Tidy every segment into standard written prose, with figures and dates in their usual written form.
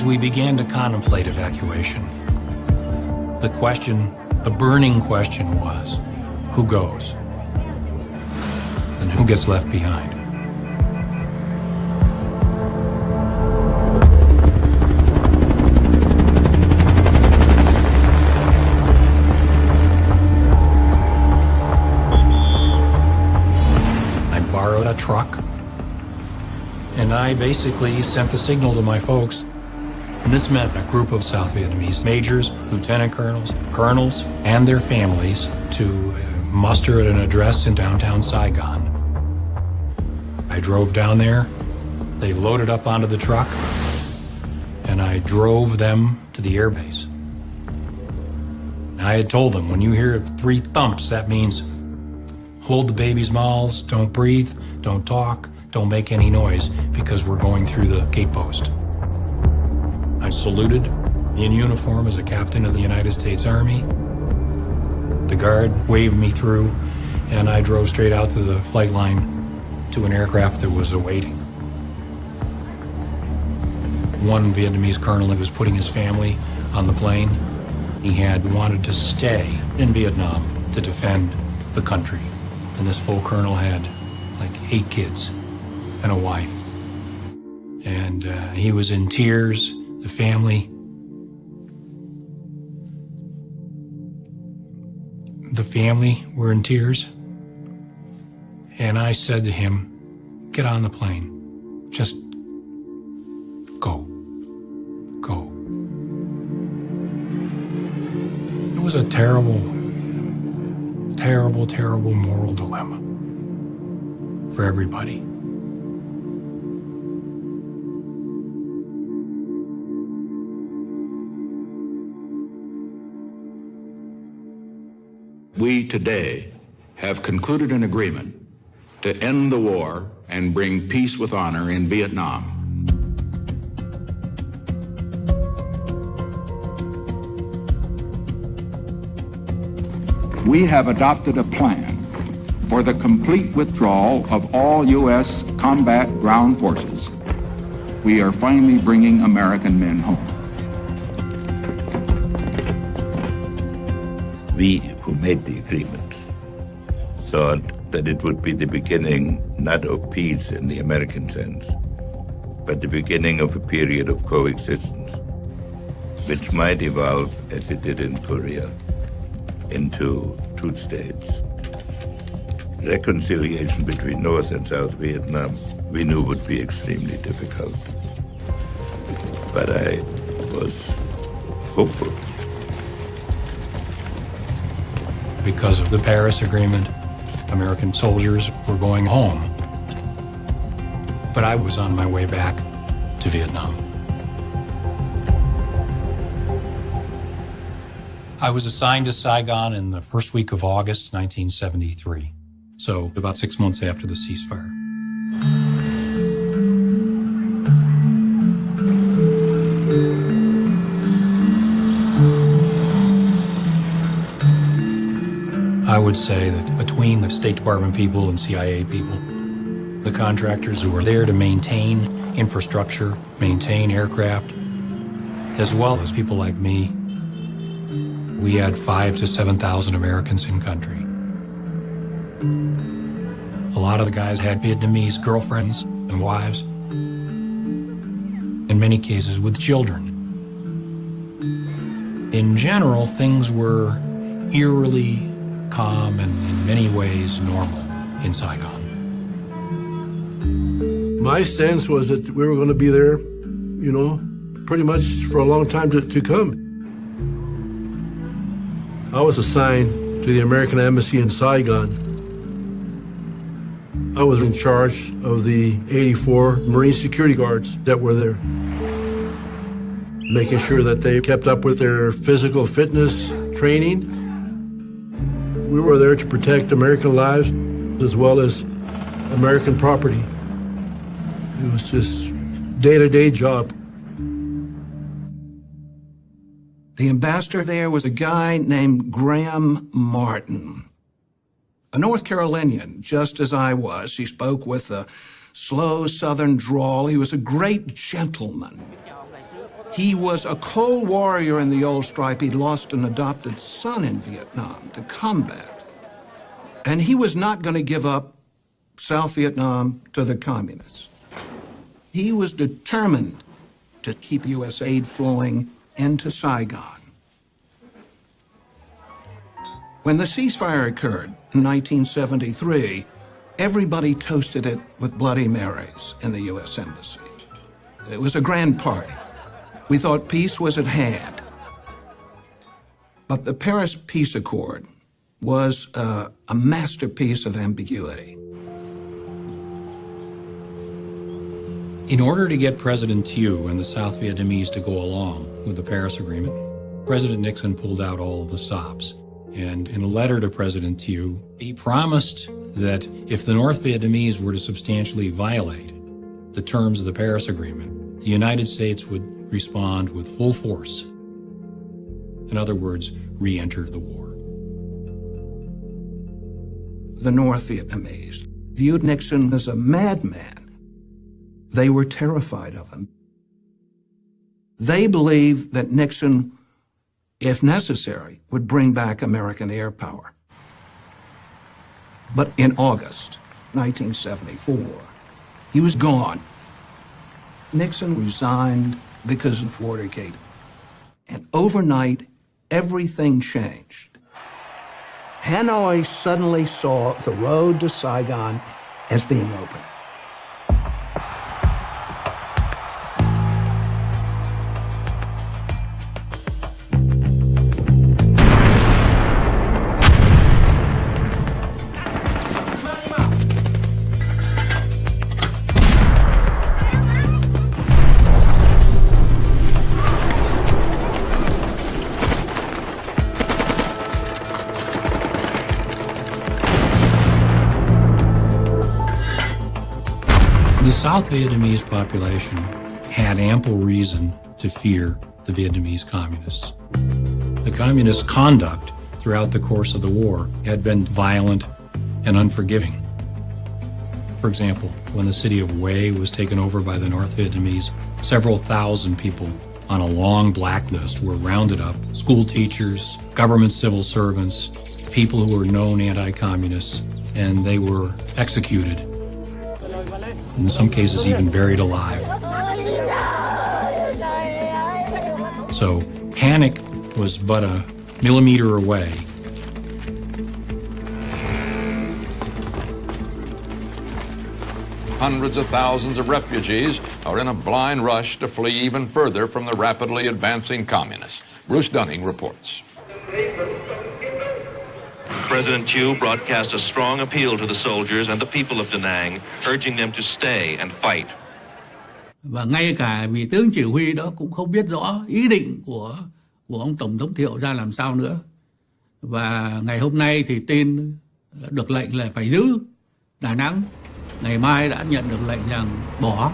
we began to contemplate evacuation, the burning question was, who goes? And who gets left behind? I borrowed a truck, and I basically sent the signal to my folks. And this meant a group of South Vietnamese majors, lieutenant colonels, and their families to muster at an address in downtown Saigon. I drove down there, they loaded up onto the truck, and I drove them to the airbase. I had told them, when you hear 3 thumps, that means hold the babies' mouths, don't breathe, don't talk, don't make any noise, because we're going through the gate post. I saluted in uniform as a captain of the United States Army. The guard waved me through, and I drove straight out to the flight line to an aircraft that was awaiting. One Vietnamese colonel who was putting his family on the plane, he had wanted to stay in Vietnam to defend the country. And this full colonel had like 8 kids and a wife. And he was in tears. The family were in tears. And I said to him, get on the plane. Just go. Go. It was a terrible, terrible, terrible moral dilemma for everybody. We today have concluded an agreement to end the war and bring peace with honor in Vietnam. We have adopted a plan for the complete withdrawal of all U.S. combat ground forces. We are finally bringing American men home. We who made the agreement thought that it would be the beginning not of peace in the American sense, but the beginning of a period of coexistence, which might evolve, as it did in Korea, into 2 states. Reconciliation between North and South Vietnam, we knew would be extremely difficult. But I was hopeful. Because of the Paris Agreement, American soldiers were going home. But I was on my way back to Vietnam. I was assigned to Saigon in the first week of August, 1973. So about 6 months after the ceasefire. I would say that between the State Department people and CIA people, the contractors who were there to maintain infrastructure, maintain aircraft, as well as people like me, we had 5,000 to 7,000 Americans in country. A lot of the guys had Vietnamese girlfriends and wives, in many cases with children. In general, things were eerily calm and in many ways normal in Saigon. My sense was that we were going to be there, pretty much for a long time to come. I was assigned to the American Embassy in Saigon. I was in charge of the 84 Marine security guards that were there, making sure that they kept up with their physical fitness training. We were there to protect American lives as well as American property. It was just day-to-day job. The ambassador there was a guy named Graham Martin, a North Carolinian, just as I was. He spoke with a slow Southern drawl. He was a great gentleman. He was a cold warrior in the old stripe. He'd lost an adopted son in Vietnam to combat. And he was not going to give up South Vietnam to the communists. He was determined to keep U.S. aid flowing into Saigon. When the ceasefire occurred in 1973, everybody toasted it with Bloody Marys in the U.S. Embassy. It was a grand party. We thought peace was at hand. But the Paris Peace Accord was a masterpiece of ambiguity. In order to get President Thieu and the South Vietnamese to go along with the Paris Agreement, President Nixon pulled out all of the stops. And in a letter to President Thieu, he promised that if the North Vietnamese were to substantially violate the terms of the Paris Agreement, the United States would respond with full force. In other words, re-enter the war. The North Vietnamese viewed Nixon as a madman. They were terrified of him. They believed that Nixon, if necessary, would bring back American air power. But in August 1974, he was gone. Nixon resigned because of Watergate. And overnight, everything changed. Hanoi suddenly saw the road to Saigon as being open. The South Vietnamese population had ample reason to fear the Vietnamese communists. The communist conduct throughout the course of the war had been violent and unforgiving. For example, when the city of Hue was taken over by the North Vietnamese, several thousand people on a long blacklist were rounded up. School teachers, government civil servants, people who were known anti-communists, and they were executed. In some cases, even buried alive. So panic was but a millimeter away. Hundreds of thousands of refugees are in a blind rush to flee even further from the rapidly advancing communists. Bruce Dunning reports. President Thieu broadcast a strong appeal to the soldiers and the people of Da Nang, urging them to stay and fight. Và ngay cả vị tướng chỉ huy đó cũng không biết rõ ý định của ông Tổng thống Thiệu ra làm sao nữa. Và ngày hôm nay thì tin được lệnh là phải giữ Đà Nẵng. Ngày mai đã nhận được lệnh rằng bỏ.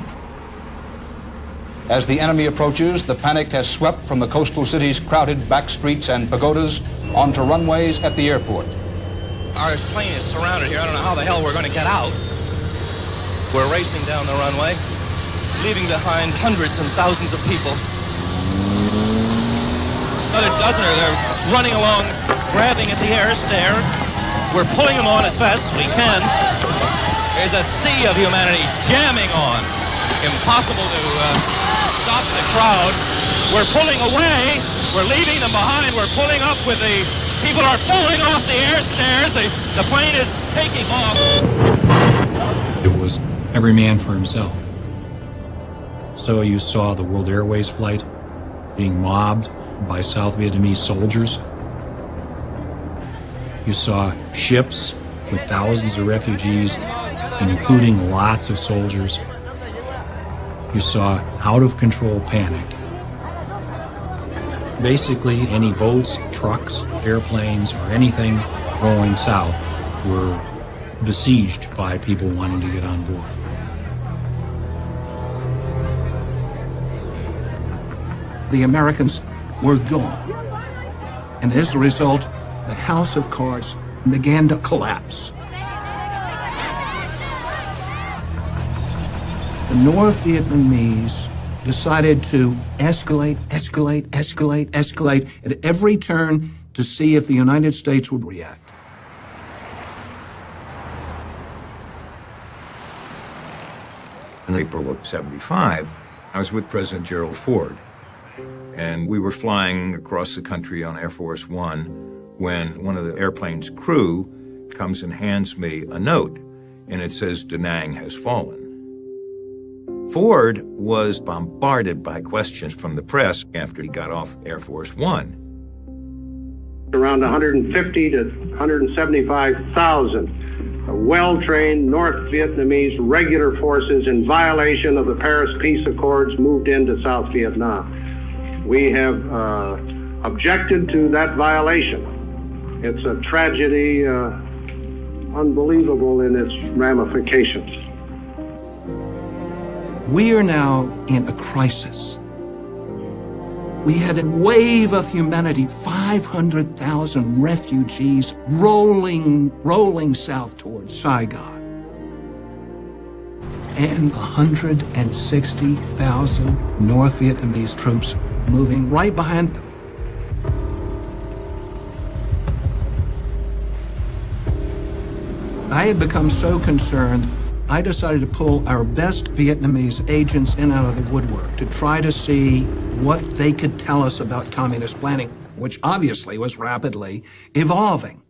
As the enemy approaches, the panic has swept from the coastal city's crowded back streets and pagodas onto runways at the airport. Our plane is surrounded here. I don't know how the hell we're going to get out. We're racing down the runway, leaving behind hundreds and thousands of people. Another dozen are there running along, grabbing at the air stair. We're pulling them on as fast as we can. There's a sea of humanity jamming on. Impossible to stop the crowd. We're pulling away. We're leaving them behind. We're pulling up with the people are falling off the air stairs. The plane is taking off. It was every man for himself. So you saw the World Airways flight being mobbed by South Vietnamese soldiers. You saw ships with thousands of refugees, including lots of soldiers. You saw out-of-control panic. Basically, any boats, trucks, airplanes, or anything going south were besieged by people wanting to get on board. The Americans were gone. And as a result, the house of cards began to collapse. The North Vietnamese decided to escalate at every turn to see if the United States would react. In April of '75, I was with President Gerald Ford, and we were flying across the country on Air Force One when one of the airplane's crew comes and hands me a note, and it says, "Da Nang has fallen." Ford was bombarded by questions from the press after he got off Air Force One. Around 150 to 175,000 well-trained North Vietnamese regular forces in violation of the Paris Peace Accords moved into South Vietnam. We have objected to that violation. It's a tragedy unbelievable in its ramifications. We are now in a crisis. We had a wave of humanity, 500,000 refugees rolling south towards Saigon. And 160,000 North Vietnamese troops moving right behind them. I had become so concerned, I decided to pull our best Vietnamese agents in out of the woodwork to try to see what they could tell us about communist planning, which obviously was rapidly evolving.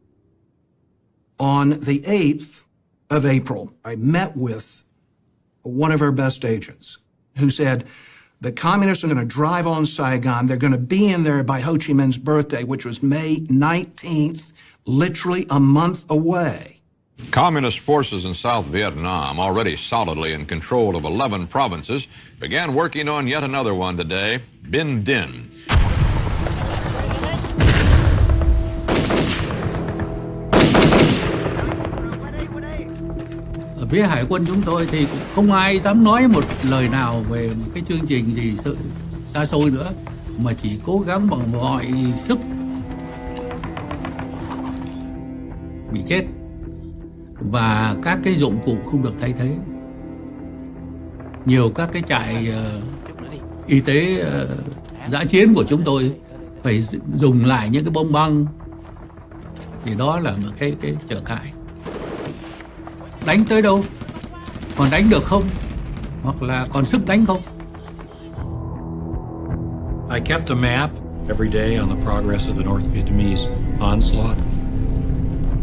On the 8th of April, I met with one of our best agents who said, the communists are going to drive on Saigon. They're going to be in there by Ho Chi Minh's birthday, which was May 19th, literally a month away. Communist forces in South Vietnam, already solidly in control of 11 provinces, began working on yet another one today, Binh Dinh. Ở phía hải quân chúng tôi thì cũng không ai dám nói một lời nào về một cái chương trình gì xa xôi nữa, mà chỉ cố gắng bằng mọi sức bị chết. Và các cái dụng cụ không được thay thế. Nhiều các cái trại y tế dã chiến của chúng tôi phải dùng lại những cái bom băng. Thì đó là một cái trở ngại. Đánh tới đâu? Còn đánh được không? Hoặc là còn sức đánh không? I kept a map every day on the progress of the North Vietnamese onslaught.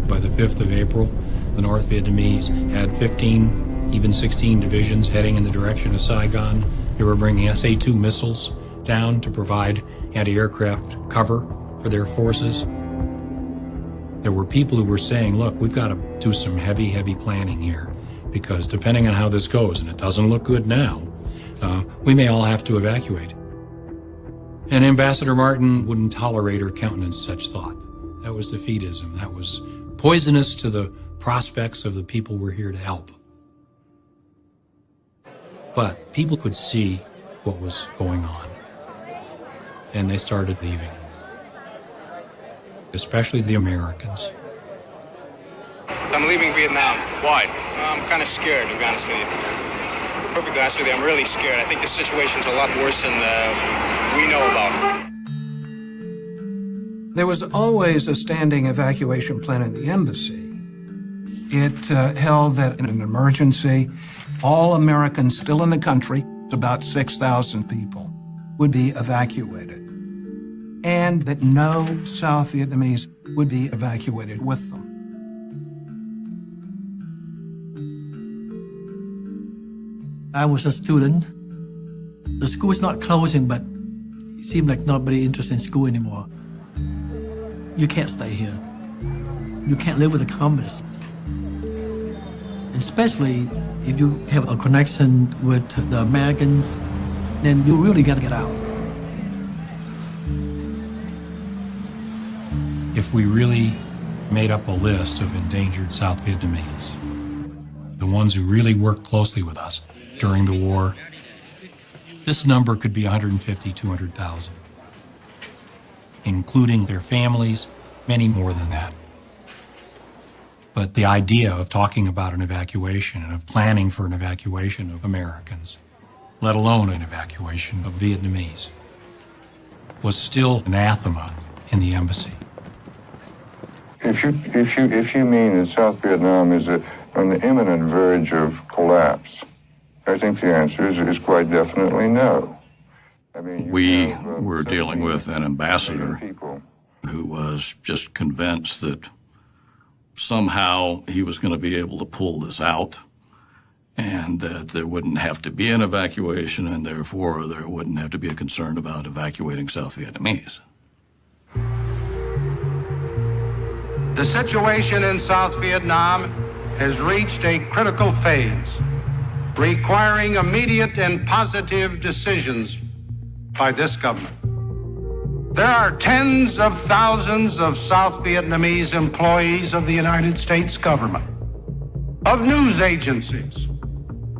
By the 5th of April, the North Vietnamese had 15, even 16 divisions heading in the direction of Saigon. They were bringing SA-2 missiles down to provide anti-aircraft cover for their forces. There were people who were saying, look, we've got to do some heavy planning here, because depending on how this goes, and it doesn't look good now, we may all have to evacuate. And Ambassador Martin wouldn't tolerate or countenance such thought. That was defeatism. That was poisonous to the prospects of the people we're here to help. But people could see what was going on, and they started leaving, especially the Americans. I'm leaving Vietnam. Why? I'm kind of scared, to be honest with you. Perfectly honest with you, I'm really scared. I think the situation's a lot worse than we know about. There was always a standing evacuation plan in the embassy. It held that in an emergency, all Americans still in the country, about 6,000 people, would be evacuated, and that no South Vietnamese would be evacuated with them. I was a student. The school is not closing, but it seemed like nobody interested in school anymore. You can't stay here. You can't live with the communists. Especially if you have a connection with the Americans, then you really got to get out. If we really made up a list of endangered South Vietnamese, the ones who really worked closely with us during the war, this number could be 150, 200,000, including their families, many more than that. But the idea of talking about an evacuation and of planning for an evacuation of Americans let alone an evacuation of Vietnamese, was still anathema in the embassy. If you mean that South Vietnam is on the imminent verge of collapse, I think the answer is quite definitely no. I mean, we were dealing with an ambassador who was just convinced that somehow he was going to be able to pull this out and that there wouldn't have to be an evacuation and therefore there wouldn't have to be a concern about evacuating South Vietnamese. The situation in South Vietnam has reached a critical phase, requiring immediate and positive decisions by this government. There are tens of thousands of South Vietnamese employees of the United States government, of news agencies,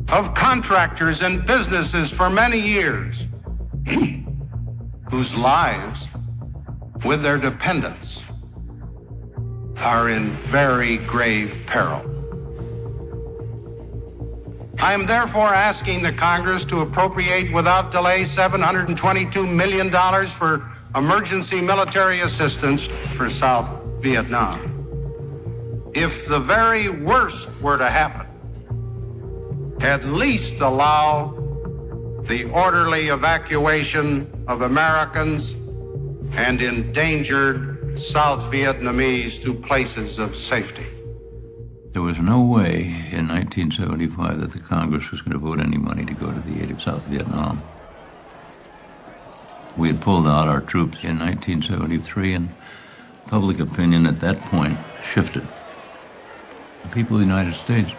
of contractors and businesses for many years, whose lives, with their dependents, are in very grave peril. I am therefore asking the Congress to appropriate without delay $722 million for emergency military assistance for South Vietnam. If the very worst were to happen, at least allow the orderly evacuation of Americans and endangered South Vietnamese to places of safety. There was no way in 1975 that the Congress was going to vote any money to go to the aid of South Vietnam. We had pulled out our troops in 1973, and public opinion at that point shifted. The people of the United States,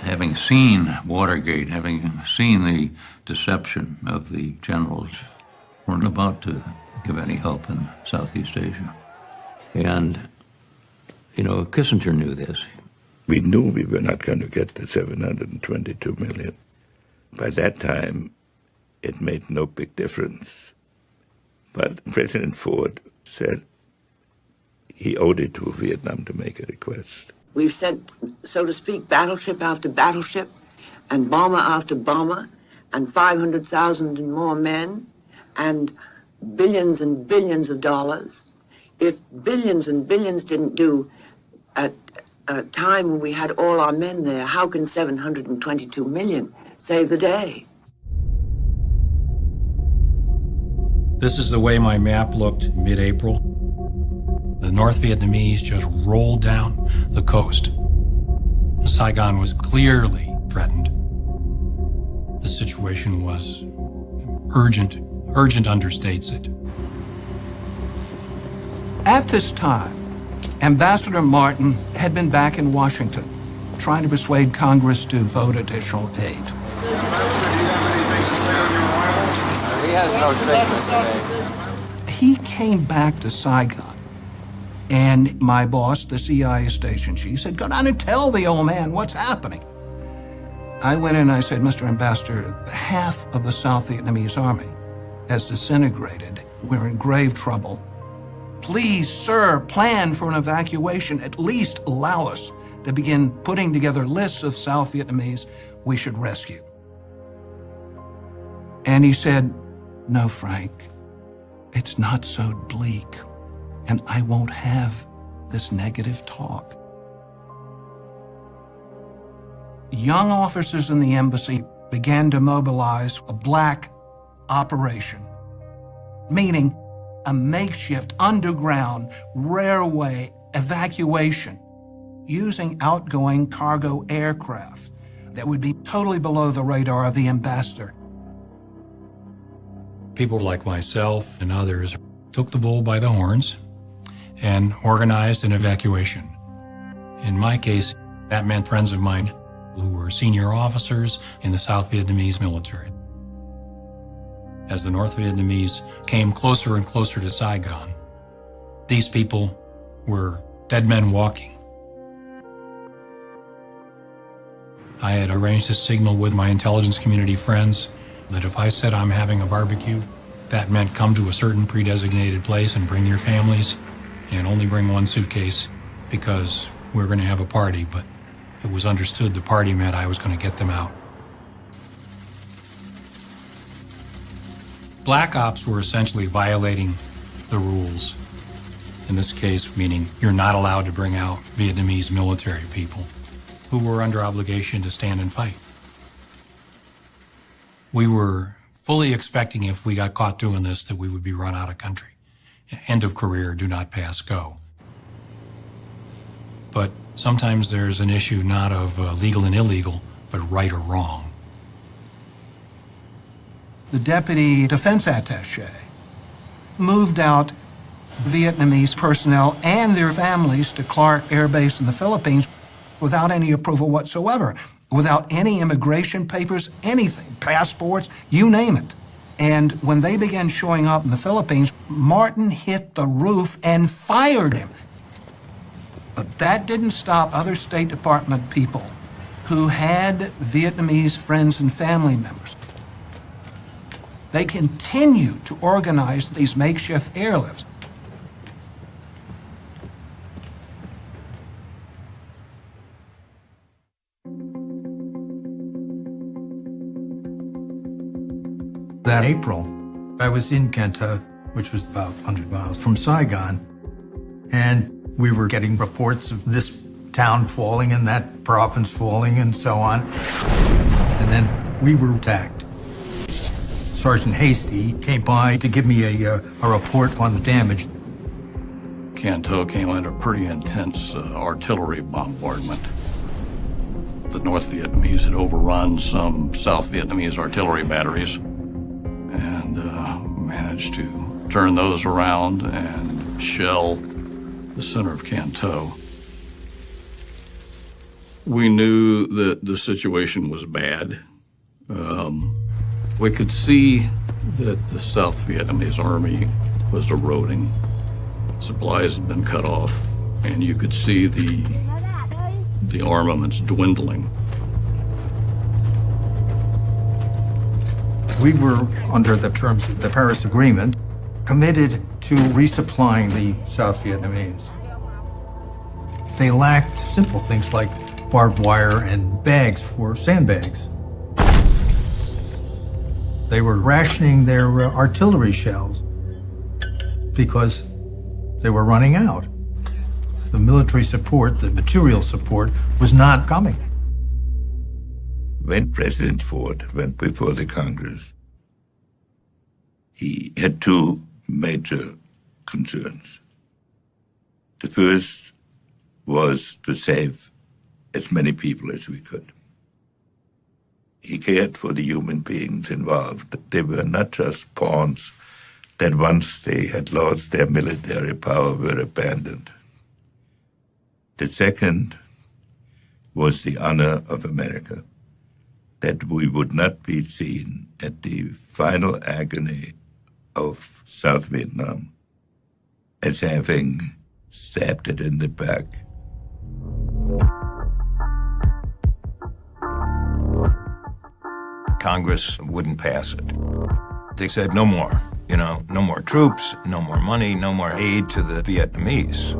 having seen Watergate, having seen the deception of the generals, weren't about to give any help in Southeast Asia. And, Kissinger knew this. We knew we were not going to get the 722 million. By that time, it made no big difference. But President Ford said he owed it to Vietnam to make a request. We've sent, so to speak, battleship after battleship, and bomber after bomber, and 500,000 and more men, and billions and billions of dollars. If billions and billions didn't do at a time when we had all our men there, how can 722 million save the day? This is the way my map looked mid-April. The North Vietnamese just rolled down the coast. Saigon was clearly threatened. The situation was urgent. Urgent understates it. At this time, Ambassador Martin had been back in Washington, trying to persuade Congress to vote additional aid. He has no statement today. He came back to Saigon, and my boss, the CIA station chief, said, "Go down and tell the old man what's happening." I went in and I said, "Mr. Ambassador, half of the South Vietnamese army has disintegrated. We're in grave trouble. Please, sir, plan for an evacuation. At least allow us to begin putting together lists of South Vietnamese we should rescue." And he said, "No, Frank, it's not so bleak, and I won't have this negative talk." Young officers in the embassy began to mobilize a black operation, meaning a makeshift underground railway evacuation using outgoing cargo aircraft that would be totally below the radar of the ambassador. People like myself and others took the bull by the horns and organized an evacuation. In my case, that meant friends of mine who were senior officers in the South Vietnamese military. As the North Vietnamese came closer and closer to Saigon, these people were dead men walking. I had arranged a signal with my intelligence community friends that if I said I'm having a barbecue, that meant come to a certain pre-designated place and bring your families and only bring one suitcase because we're going to have a party, but it was understood the party meant I was going to get them out. Black ops were essentially violating the rules. In this case, meaning you're not allowed to bring out Vietnamese military people who were under obligation to stand and fight. We were fully expecting if we got caught doing this that we would be run out of country. End of career, do not pass, go. But sometimes there's an issue not of legal and illegal, but right or wrong. The deputy defense attaché moved out Vietnamese personnel and their families to Clark Air Base in the Philippines without any approval whatsoever, without any immigration papers, anything, passports, you name it. And when they began showing up in the Philippines, Martin hit the roof and fired him. But that didn't stop other State Department people who had Vietnamese friends and family members. They continued to organize these makeshift airlifts. That April, I was in Kenta, which was about 100 miles from Saigon, and we were getting reports of this town falling and that province falling and so on. And then we were attacked. Sergeant Hasty came by to give me a report on the damage. Can-Tho came under pretty intense artillery bombardment. The North Vietnamese had overrun some South Vietnamese artillery batteries and managed to turn those around and shell the center of Can-Tho. We knew that the situation was bad. We could see that the South Vietnamese army was eroding. Supplies had been cut off, and you could see the armaments dwindling. We were, under the terms of the Paris Agreement, committed to resupplying the South Vietnamese. They lacked simple things like barbed wire and bags for sandbags. They were rationing their artillery shells because they were running out. The military support, the material support, was not coming. When President Ford went before the Congress, he had two major concerns. The first was to save as many people as we could. He cared for the human beings involved. They were not just pawns that once they had lost their military power were abandoned. The second was the honor of America, that we would not be seen at the final agony of South Vietnam as having stabbed it in the back. Congress wouldn't pass it. They said no more, no more troops, no more money, no more aid to the Vietnamese.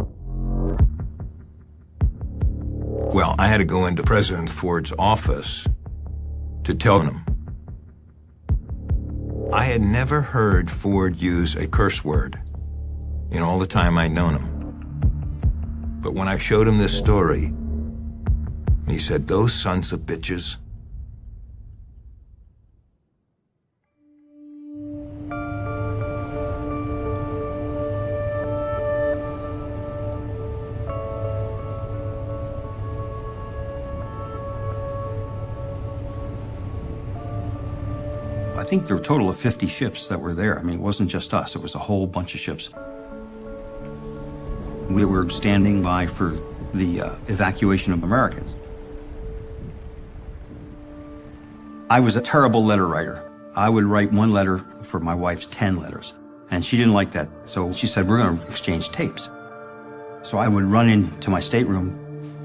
Well, I had to go into President Ford's office to tell him. I had never heard Ford use a curse word in all the time I'd known him. But when I showed him this story, he said, "Those sons of bitches." I think there were a total of 50 ships that were there. I mean, it wasn't just us. It was a whole bunch of ships. We were standing by for the evacuation of Americans. I was a terrible letter writer. I would write one letter for my wife's 10 letters, and she didn't like that. So she said, "We're going to exchange tapes." So I would run into my stateroom,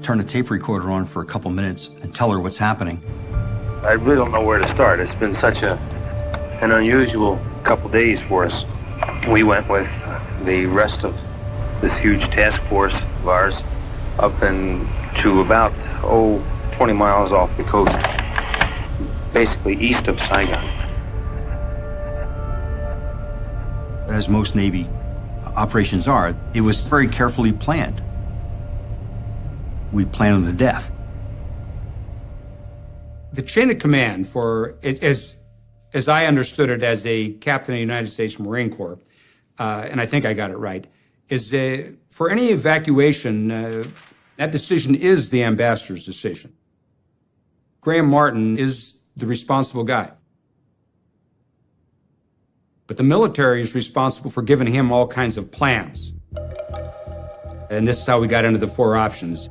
turn the tape recorder on for a couple minutes, and tell her what's happening. I really don't know where to start. It's been such an unusual couple days for us. We went with the rest of this huge task force of ours up to about 20 miles off the coast, basically east of Saigon. as most Navy operations are, it was very carefully planned. We planned them to death. The chain of command for, as I understood it as a captain of the United States Marine Corps, and I think I got it right, is for any evacuation, that decision is the ambassador's decision. Graham Martin is the responsible guy. But the military is responsible for giving him all kinds of plans. And this is how we got into the 4 options.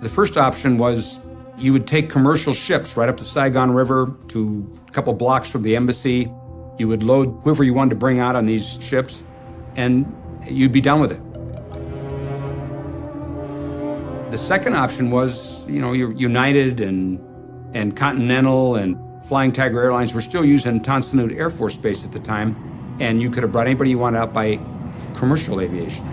The first option was you would take commercial ships right up the Saigon River to a couple blocks from the embassy. You would load whoever you wanted to bring out on these ships, and you'd be done with it. The second option was, United and Continental and Flying Tiger Airlines were still using Tonsanut Air Force Base at the time, and you could have brought anybody you wanted out by commercial aviation.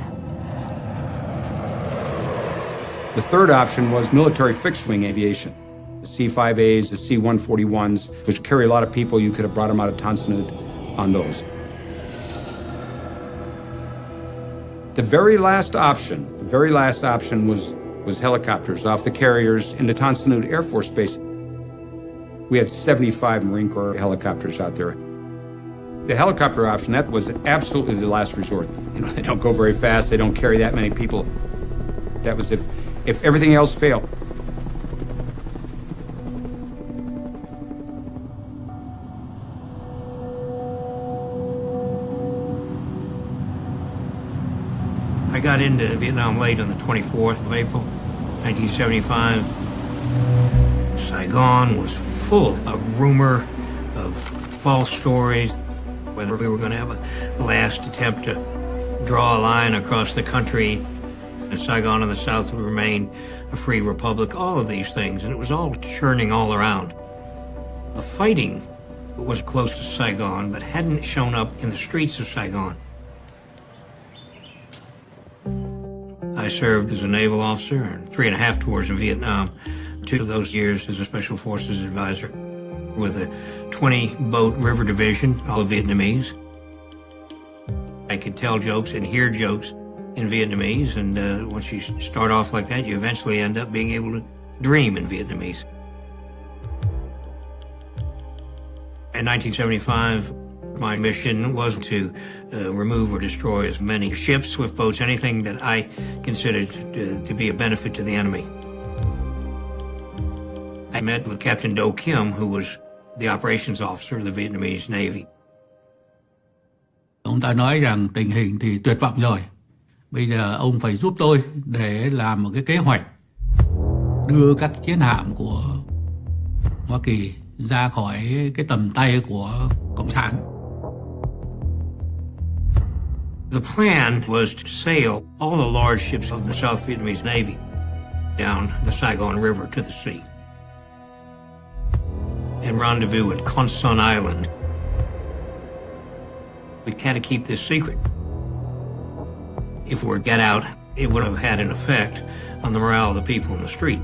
The third option was military fixed-wing aviation. The C-5As, the C-141s, which carry a lot of people, you could have brought them out of Tonsanut on those. The very last option was helicopters off the carriers into Tonsanut Air Force Base. We had 75 Marine Corps helicopters out there. The helicopter option, that was absolutely the last resort. They don't go very fast, they don't carry that many people. That was if everything else failed. I got into Vietnam late on the 24th of April, 1975. Saigon was full of rumor, of false stories, whether we were going to have a last attempt to draw a line across the country, and Saigon in the south would remain a free republic, all of these things, and it was all churning all around. The fighting was close to Saigon, but hadn't shown up in the streets of Saigon. I served as a naval officer and 3.5 tours in Vietnam, 2 of those years as a Special Forces advisor with a 20-boat river division, all Vietnamese. I could tell jokes and hear jokes in Vietnamese, and once you start off like that, you eventually end up being able to dream in Vietnamese. In 1975, my mission was to remove or destroy as many ships, swift boats, anything that I considered to be a benefit to the enemy. I met with Captain Do Kim, who was the operations officer of the Vietnamese Navy. Ông ta nói rằng tình hình thì tuyệt vọng rồi. Bây giờ ông phải giúp tôi để làm một cái kế hoạch đưa các chiến hạm của Hoa Kỳ ra khỏi cái tầm tay của Cộng sản. The plan was to sail all the large ships of the South Vietnamese Navy down the Saigon River to the sea and rendezvous at Con Son Island. We had to keep this secret. If we were to get out, it would have had an effect on the morale of the people in the street.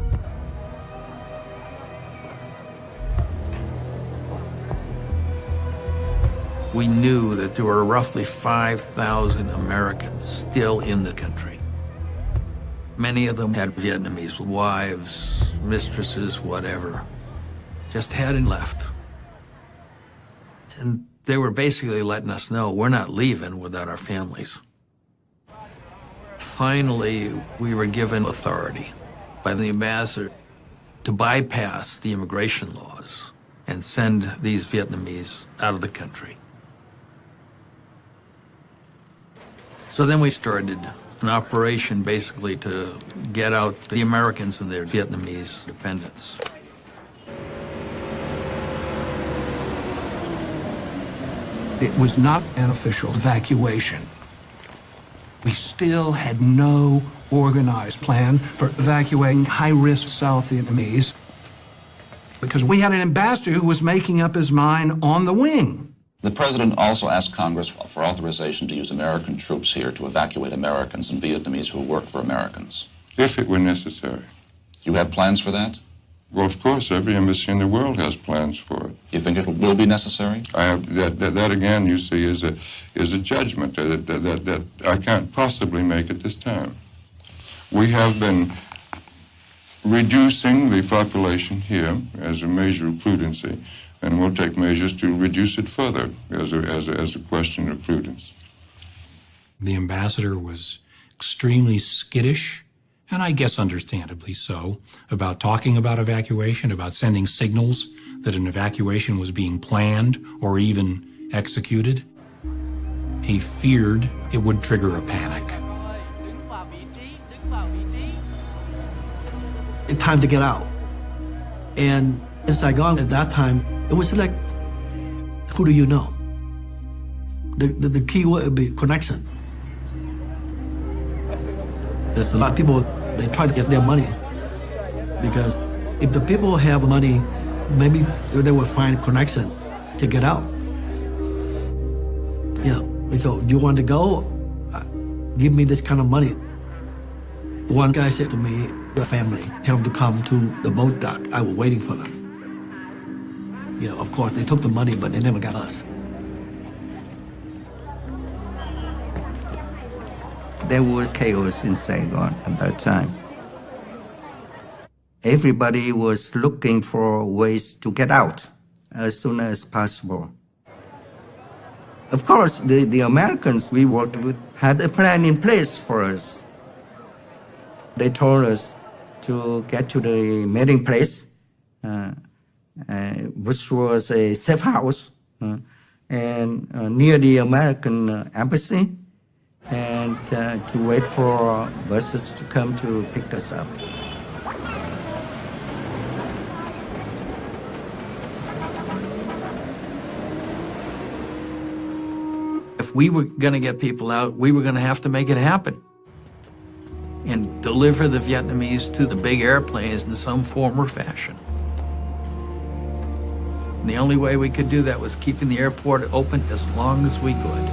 We knew that there were roughly 5,000 Americans still in the country. Many of them had Vietnamese wives, mistresses, whatever, just hadn't left. And they were basically letting us know we're not leaving without our families. Finally, we were given authority by the ambassador to bypass the immigration laws and send these Vietnamese out of the country. So then we started an operation basically to get out the Americans and their Vietnamese dependents. It was not an official evacuation. We still had no organized plan for evacuating high-risk South Vietnamese because we had an ambassador who was making up his mind on the wing. The president also asked Congress for authorization to use American troops here to evacuate Americans and Vietnamese who work for Americans. If it were necessary. You have plans for that? Well, of course, every embassy in the world has plans for it. You think it will be necessary? I have that again. You see, is a judgment that I can't possibly make at this time. We have been reducing the population here as a measure of prudency, and we'll take measures to reduce it further as a question of prudence. The ambassador was extremely skittish, and I guess understandably so, about talking about evacuation, about sending signals that an evacuation was being planned or even executed. He feared it would trigger a panic. It's time to get out. And in Saigon at that time, it was like, who do you know? The key word would be connection. There's a lot of people, they try to get their money, because if the people have money, maybe they will find connection to get out. So you want to go? Give me this kind of money. One guy said to me, the family, tell them to come to the boat dock. I was waiting for them. Of course, they took the money, but they never got us. There was chaos in Saigon at that time. Everybody was looking for ways to get out as soon as possible. Of course, the Americans we worked with had a plan in place for us. They told us to get to the meeting place, which was a safe house, and near the American embassy, and to wait for buses to come to pick us up. If we were going to get people out, we were going to have to make it happen and deliver the Vietnamese to the big airplanes in some form or fashion. And the only way we could do that was keeping the airport open as long as we could.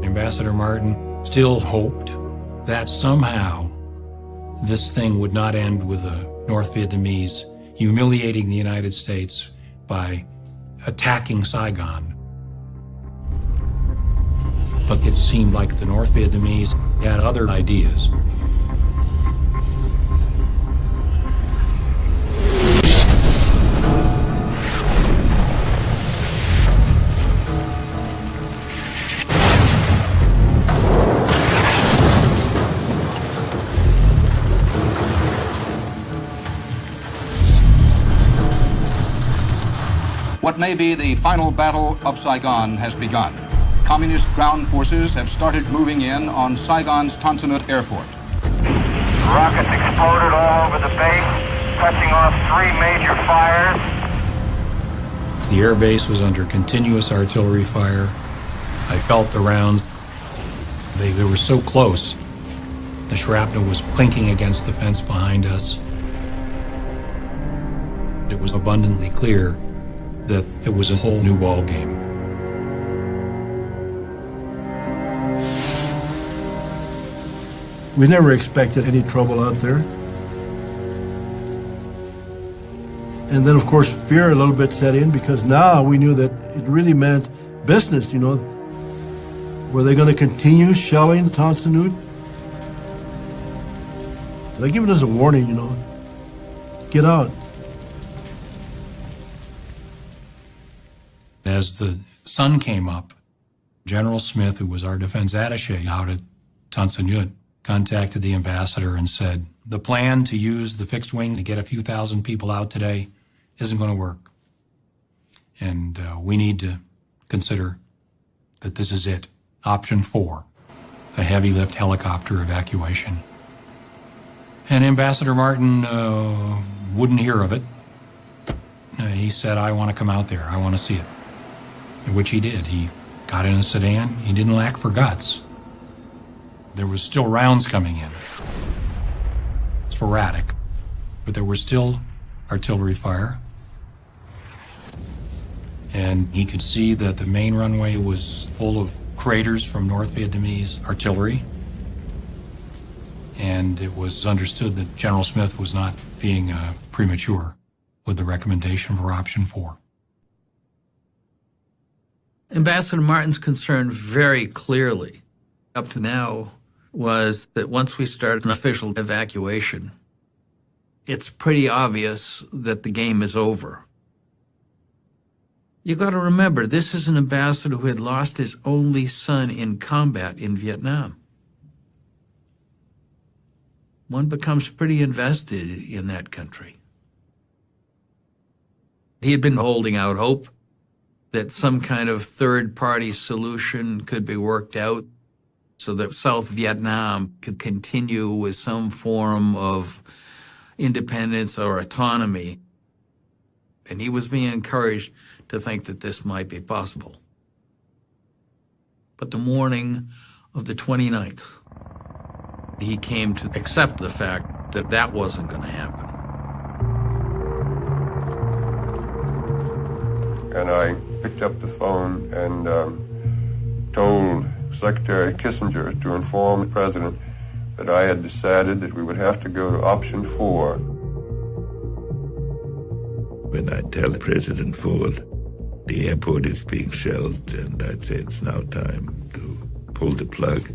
Ambassador Martin still hoped that somehow this thing would not end with the North Vietnamese humiliating the United States by attacking Saigon. But it seemed like the North Vietnamese had other ideas. What may be the final battle of Saigon has begun. Communist ground forces have started moving in on Saigon's Tan Son Nhut Airport. Rockets exploded all over the base, touching off 3 major fires. The air base was under continuous artillery fire. I felt the rounds. They were so close. The shrapnel was clinking against the fence behind us. It was abundantly clear that it was a whole new ball game. We never expected any trouble out there. And then, of course, fear a little bit set in, because now we knew that it really meant business, Were they going to continue shelling Tan Son Nhut? They're giving us a warning, Get out. As the sun came up, General Smith, who was our defense attaché out at Tan Son Nhut, contacted the ambassador and said, the plan to use the fixed wing to get a few thousand people out today isn't going to work. And we need to consider that this is it. Option 4, a heavy lift helicopter evacuation. And Ambassador Martin wouldn't hear of it. He said, I want to come out there. I want to see it. Which he did. He got in a sedan. He didn't lack for guts. There was still rounds coming in. Sporadic. but there was still artillery fire. And he could see that the main runway was full of craters from North Vietnamese artillery. And it was understood that General Smith was not being premature with the recommendation for Option 4. Ambassador Martin's concern very clearly, up to now, was that once we start an official evacuation, it's pretty obvious that the game is over. You got to remember, this is an ambassador who had lost his only son in combat in Vietnam. One becomes pretty invested in that country. He had been holding out hope that some kind of third-party solution could be worked out so that South Vietnam could continue with some form of independence or autonomy. And he was being encouraged to think that this might be possible. But the morning of the 29th, he came to accept the fact that that wasn't going to happen. And I picked up the phone and told Secretary Kissinger to inform the President that I had decided that we would have to go to Option 4. When I tell President Ford the airport is being shelled and I say it's now time to pull the plug,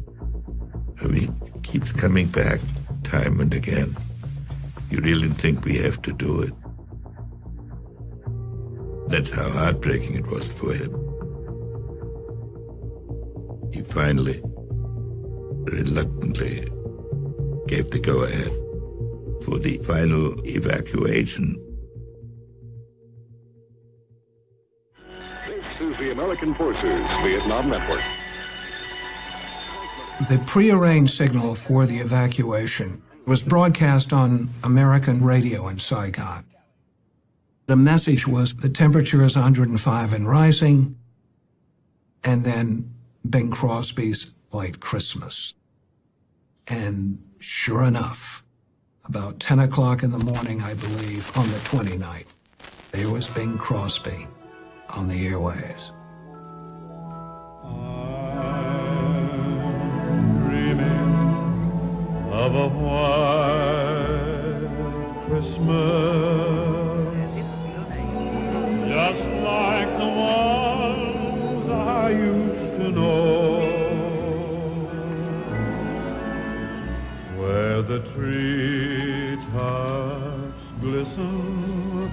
I mean, it keeps coming back time and again. You really think we have to do it? That's how heartbreaking it was for him. He finally, reluctantly, gave the go-ahead for the final evacuation. This is the American Forces Vietnam Network. The prearranged signal for the evacuation was broadcast on American radio in Saigon. The message was the temperature is 105 and rising, and then Bing Crosby's White Christmas. And sure enough, about 10 o'clock in the morning, I believe, on the 29th, there was Bing Crosby on the airwaves. Of a white Christmas, just like the ones I used to know, where the treetops glisten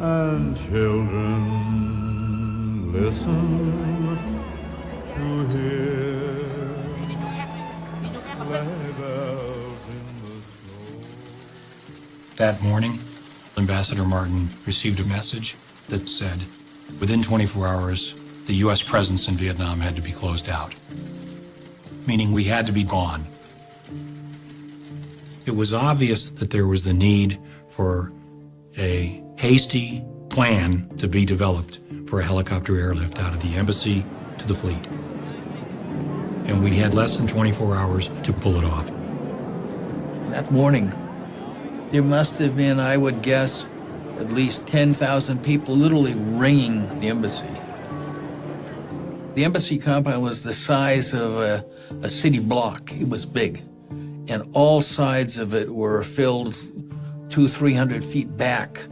and children listen to hear sleigh bells in the snow. That morning, Ambassador Martin received a message that said, within 24 hours, the U.S. presence in Vietnam had to be closed out, meaning we had to be gone. It was obvious that there was the need for a hasty plan to be developed for a helicopter airlift out of the embassy to the fleet. And we had less than 24 hours to pull it off. That morning, there must have been, I would guess, at least 10,000 people literally ringing the embassy. The embassy compound was the size of a city block. It was big. And all sides of it were filled 200-300 feet back.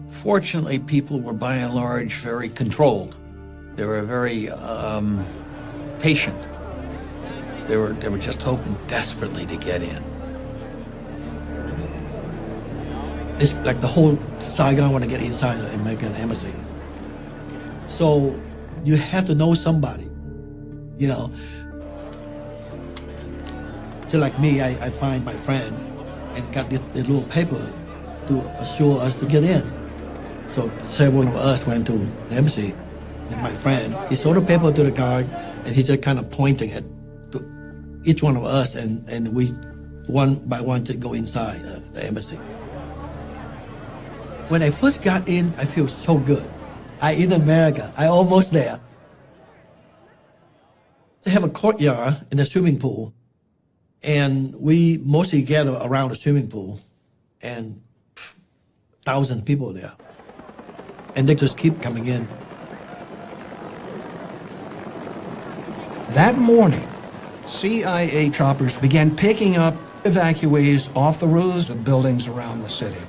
Fortunately, people were by and large very controlled. They were very patient. They were just hoping desperately to get in. It's like the whole Saigon want to get inside the American embassy. So you have to know somebody, you know. Just like me, I find my friend and got this little paper to assure us to get in. So several of us went to the embassy. And my friend, he sold the paper to the guard, and he just kind of pointing it to each one of us, and we, one by one, to go inside the embassy. When I first got in, I feel so good. I in America, I almost there. They have a courtyard and a swimming pool, and we mostly gather around the swimming pool. and 1,000 people there. And they just keep coming in. That morning, CIA choppers began picking up evacuees off the roofs of buildings around the city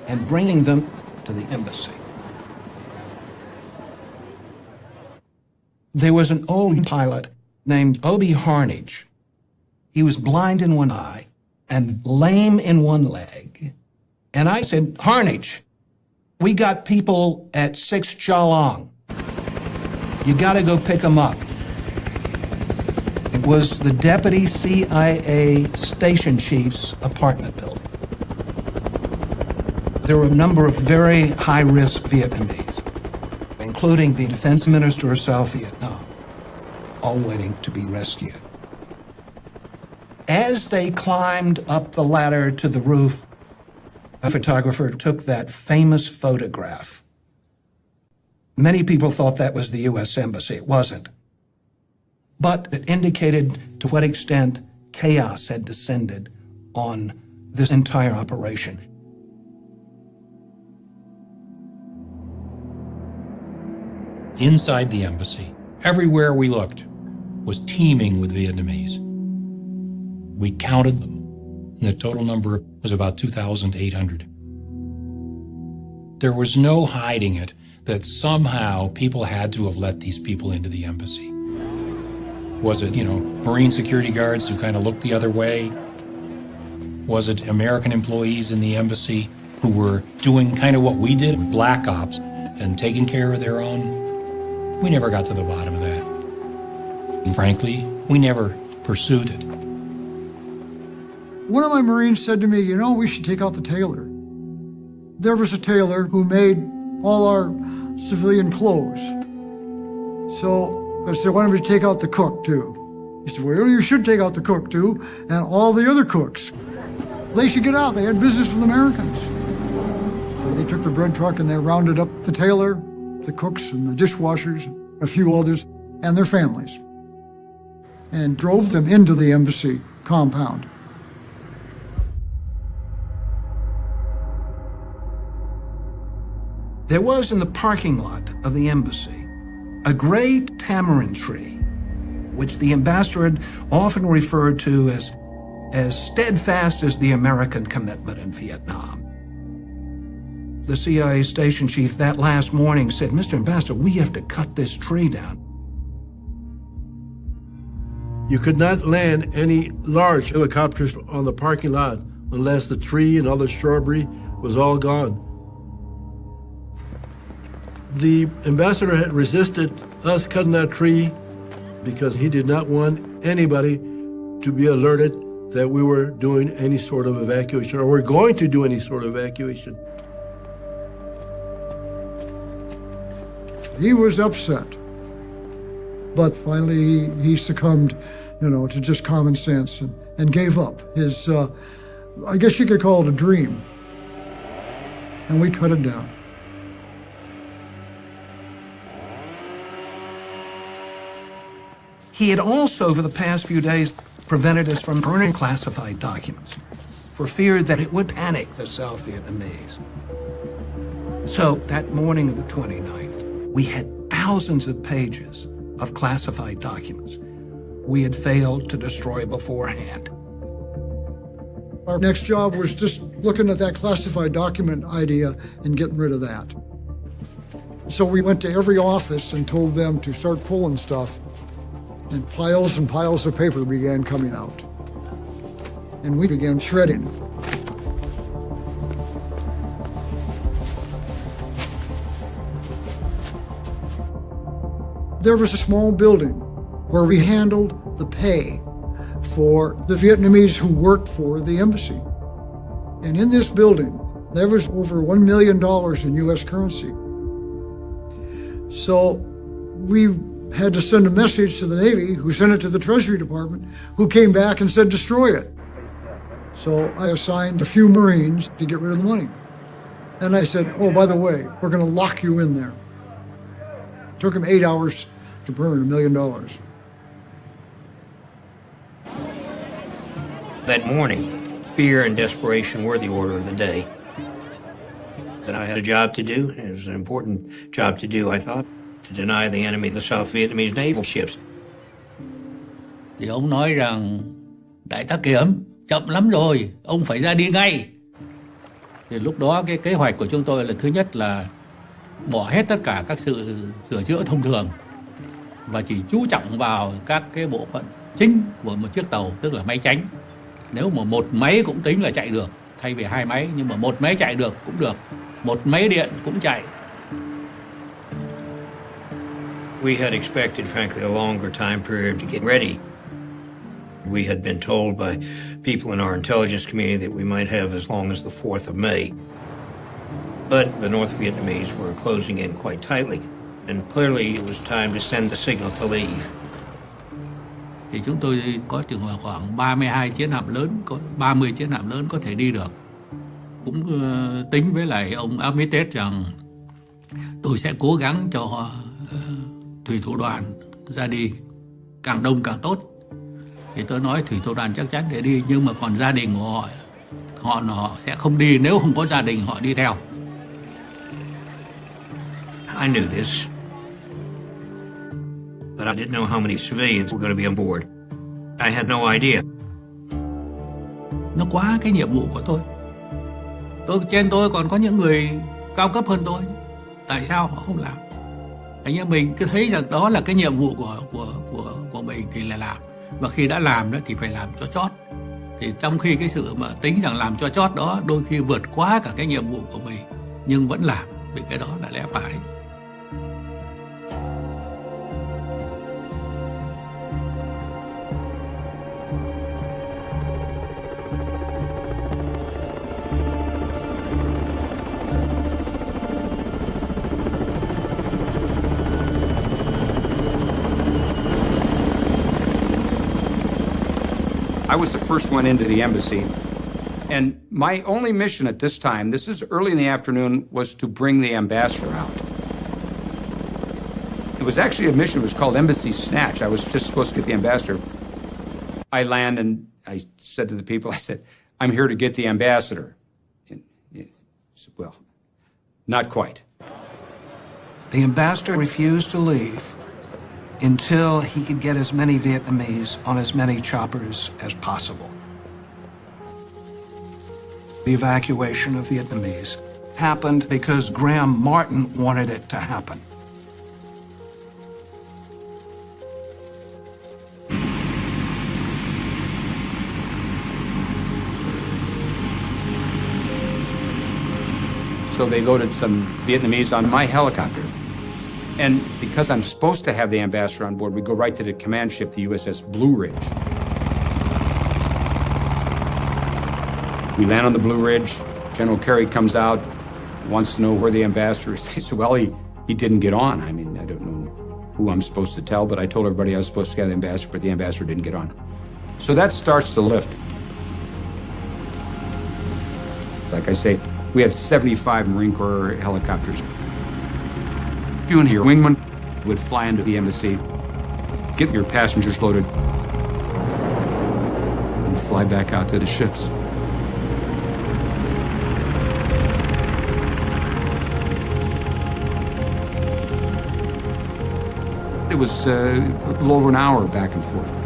and bringing them to the embassy. There was an old pilot named Obie Harnage. He was blind in one eye and lame in one leg. And I said, Harnage, we got people at 6 Chalong. You got to go pick them up. It was the deputy CIA station chief's apartment building. There were a number of very high-risk Vietnamese, including the defense minister of South Vietnam, all waiting to be rescued. As they climbed up the ladder to the roof, a photographer took that famous photograph. Many people thought that was the U.S. Embassy. It wasn't. But it indicated to what extent chaos had descended on this entire operation. Inside the embassy, everywhere we looked, was teeming with Vietnamese. We counted them, and the total number was about 2,800. There was no hiding it that somehow people had to have let these people into the embassy. Was it, Marine security guards who kind of looked the other way? Was it American employees in the embassy who were doing kind of what we did with black ops and taking care of their own? We never got to the bottom of that. And frankly, we never pursued it. One of my Marines said to me, we should take out the tailor. There was a tailor who made all our civilian clothes. So I said, why don't we take out the cook too? He said, well, you should take out the cook too, and all the other cooks. They should get out. They had business with Americans. So they took the bread truck and they rounded up the tailor, the cooks and the dishwashers, a few others, and their families, and drove them into the embassy compound. There was in the parking lot of the embassy a great tamarind tree, which the ambassador had often referred to as steadfast as the American commitment in Vietnam. The CIA station chief that last morning said, Mr. Ambassador, we have to cut this tree down. You could not land any large helicopters on the parking lot unless the tree and all the shrubbery was all gone. The ambassador had resisted us cutting that tree because he did not want anybody to be alerted that we were doing any sort of evacuation or were going to do any sort of evacuation. He was upset, but finally he succumbed, to just common sense and gave up his, I guess you could call it a dream. And we cut it down. He had also, over the past few days, prevented us from burning classified documents for fear that it would panic the South Vietnamese. So that morning of the 29th, we had thousands of pages of classified documents we had failed to destroy beforehand. Our next job was just looking at that classified document idea and getting rid of that. So we went to every office and told them to start pulling stuff, and piles of paper began coming out. And we began shredding. There was a small building where we handled the pay for the Vietnamese who worked for the embassy. And in this building, there was over $1 million in U.S. currency. So we had to send a message to the Navy, who sent it to the Treasury Department, who came back and said, destroy it. So I assigned a few Marines to get rid of the money. And I said, oh, by the way, we're going to lock you in there. It took him 8 hours to burn $1 million. That morning, Fear and desperation were the order of the day. But I had a job to do. It was an important job to do, I thought, to deny the enemy the South Vietnamese naval ships. Thì ông nói rằng, Đại tá Kiểm, chậm lắm rồi, ông phải ra đi ngay. Thì lúc đó cái kế hoạch của chúng tôi là thứ nhất là bỏ hết tất cả các sự sửa chữa thông thường và chỉ chú trọng vào các cái bộ phận chính của một chiếc tàu, tức là máy tránh. Nếu mà một máy cũng tính là chạy được, thay vì hai máy, nhưng mà một máy chạy được cũng được, một máy điện cũng chạy. We had expected, frankly, a longer time period to get ready. We had been told by people in our intelligence community that we might have as long as the 4th of May. But the North Vietnamese were closing in quite tightly, and clearly it was time to send the signal to leave. Thì chúng tôi có chừng là khoảng 32 chiến hạm lớn, có 30 chiến hạm lớn có thể đi được. Cũng tính với lại ông Armitage rằng tôi sẽ cố gắng cho thủy thủ đoàn ra đi càng đông càng tốt. Thì tôi nói thủy thủ đoàn chắc chắn để đi, nhưng mà còn gia đình của họ sẽ không đi nếu không có gia đình họ đi theo. I knew this, but I didn't know how many civilians were going to be on board. I had no idea. Nó quá cái nhiệm vụ của tôi. Trên tôi còn có những người cao cấp hơn tôi. Tại sao họ không làm? Anh em mình cứ thấy rằng đó là cái nhiệm vụ của mình thì là làm. Và khi đã làm đó thì phải làm cho chót. Thì trong khi cái sự mà tính rằng làm cho chót đó đôi khi vượt quá cả cái nhiệm vụ của mình, nhưng vẫn làm, vì cái đó là lẽ phải. I was the first one into the embassy, and my only mission at this time, this is early in the afternoon, was to bring the ambassador out. It was actually a mission, it was called Embassy Snatch. I was just supposed to get the ambassador. I land and I said to the people, I said, I'm here to get the ambassador. And said, well, not quite. The ambassador refused to leave until he could get as many Vietnamese on as many choppers as possible. The evacuation of Vietnamese happened because Graham Martin wanted it to happen. So they loaded some Vietnamese on my helicopter. And because I'm supposed to have the ambassador on board, we go right to the command ship, the USS Blue Ridge. We land on the Blue Ridge. General Carey comes out, wants to know where the ambassador is. He said, well, he didn't get on. I mean, I don't know who I'm supposed to tell, but I told everybody I was supposed to get the ambassador, but the ambassador didn't get on. So that starts the lift. Like I say, we had 75 Marine Corps helicopters. You and your wingman would fly into the embassy, get your passengers loaded, and fly back out to the ships. It was a little over an hour back and forth.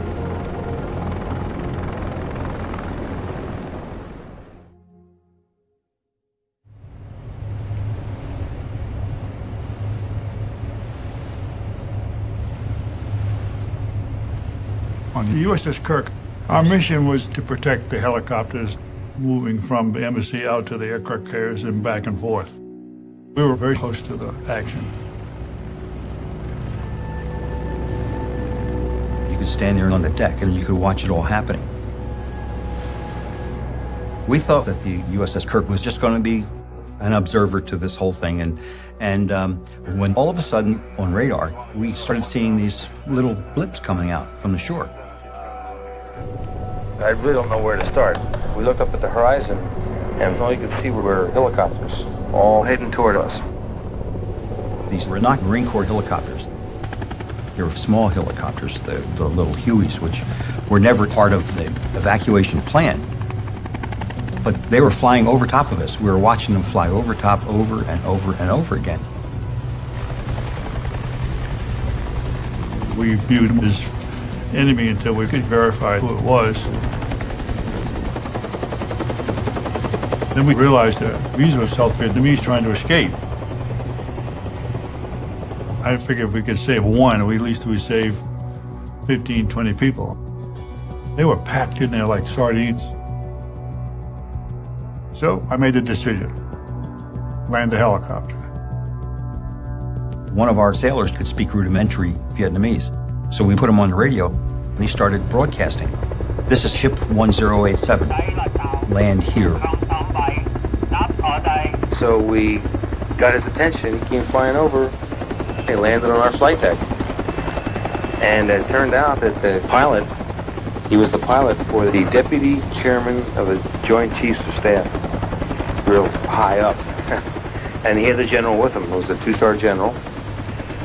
On the USS Kirk, our mission was to protect the helicopters moving from the embassy out to the aircraft carriers and back and forth. We were very close to the action. You could stand there on the deck and you could watch it all happening. We thought that the USS Kirk was just going to be an observer to this whole thing, and when all of a sudden on radar we started seeing these little blips coming out from the shore. I really don't know where to start. We looked up at the horizon, and all you could see were helicopters, all heading toward us. These were not Marine Corps helicopters. They were small helicopters, the little Hueys, which were never part of the evacuation plan. but they were flying over top of us. We were watching them fly over top, over and over and over again. We viewed him as enemy until we could verify who it was. Then we realized that these were South Vietnamese trying to escape. I figured if we could save one, at least we save 15, 20 people. They were packed in there like sardines. So I made a decision, land the helicopter. One of our sailors could speak rudimentary Vietnamese, so we put him on the radio, and he started broadcasting. This is ship 1087, land here. So we got his attention, he came flying over, he landed on our flight deck. And it turned out that the pilot, he was the pilot for the deputy chairman of the Joint Chiefs of Staff, real high up. And he had the general with him. It was a two-star general.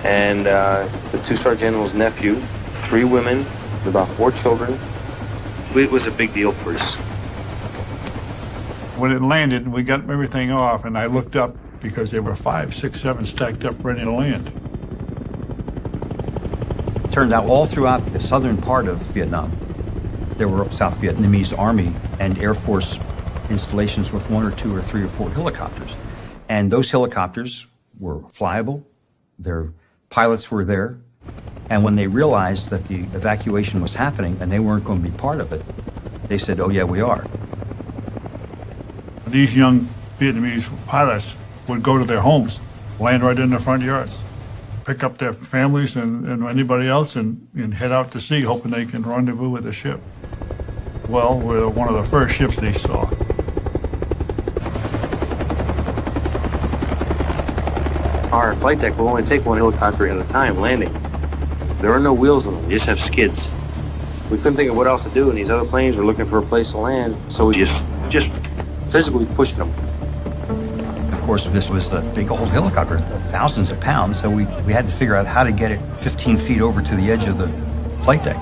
And the two-star general's nephew, 3 women, about 4 children. It was a big deal for us. When it landed, we got everything off, and I looked up because there were 5, 6, 7 stacked up ready to land. Turned out all throughout the southern part of Vietnam, there were South Vietnamese Army and Air Force installations with 1 or 2 or 3 or 4 helicopters. And those helicopters were flyable, their pilots were there, and when they realized that the evacuation was happening and they weren't going to be part of it, they said, oh yeah, we are. These young Vietnamese pilots would go to their homes, land right in their front yards, pick up their families and anybody else and head out to sea, hoping they can rendezvous with the ship. Well, we're one of the first ships they saw. Our flight deck will only take 1 helicopter at a time landing. There are no wheels on them, you just have skids. We couldn't think of what else to do, and these other planes were looking for a place to land, so we just physically pushed them. Of course, this was a big old helicopter, thousands of pounds, so we had to figure out how to get it 15 feet over to the edge of the flight deck.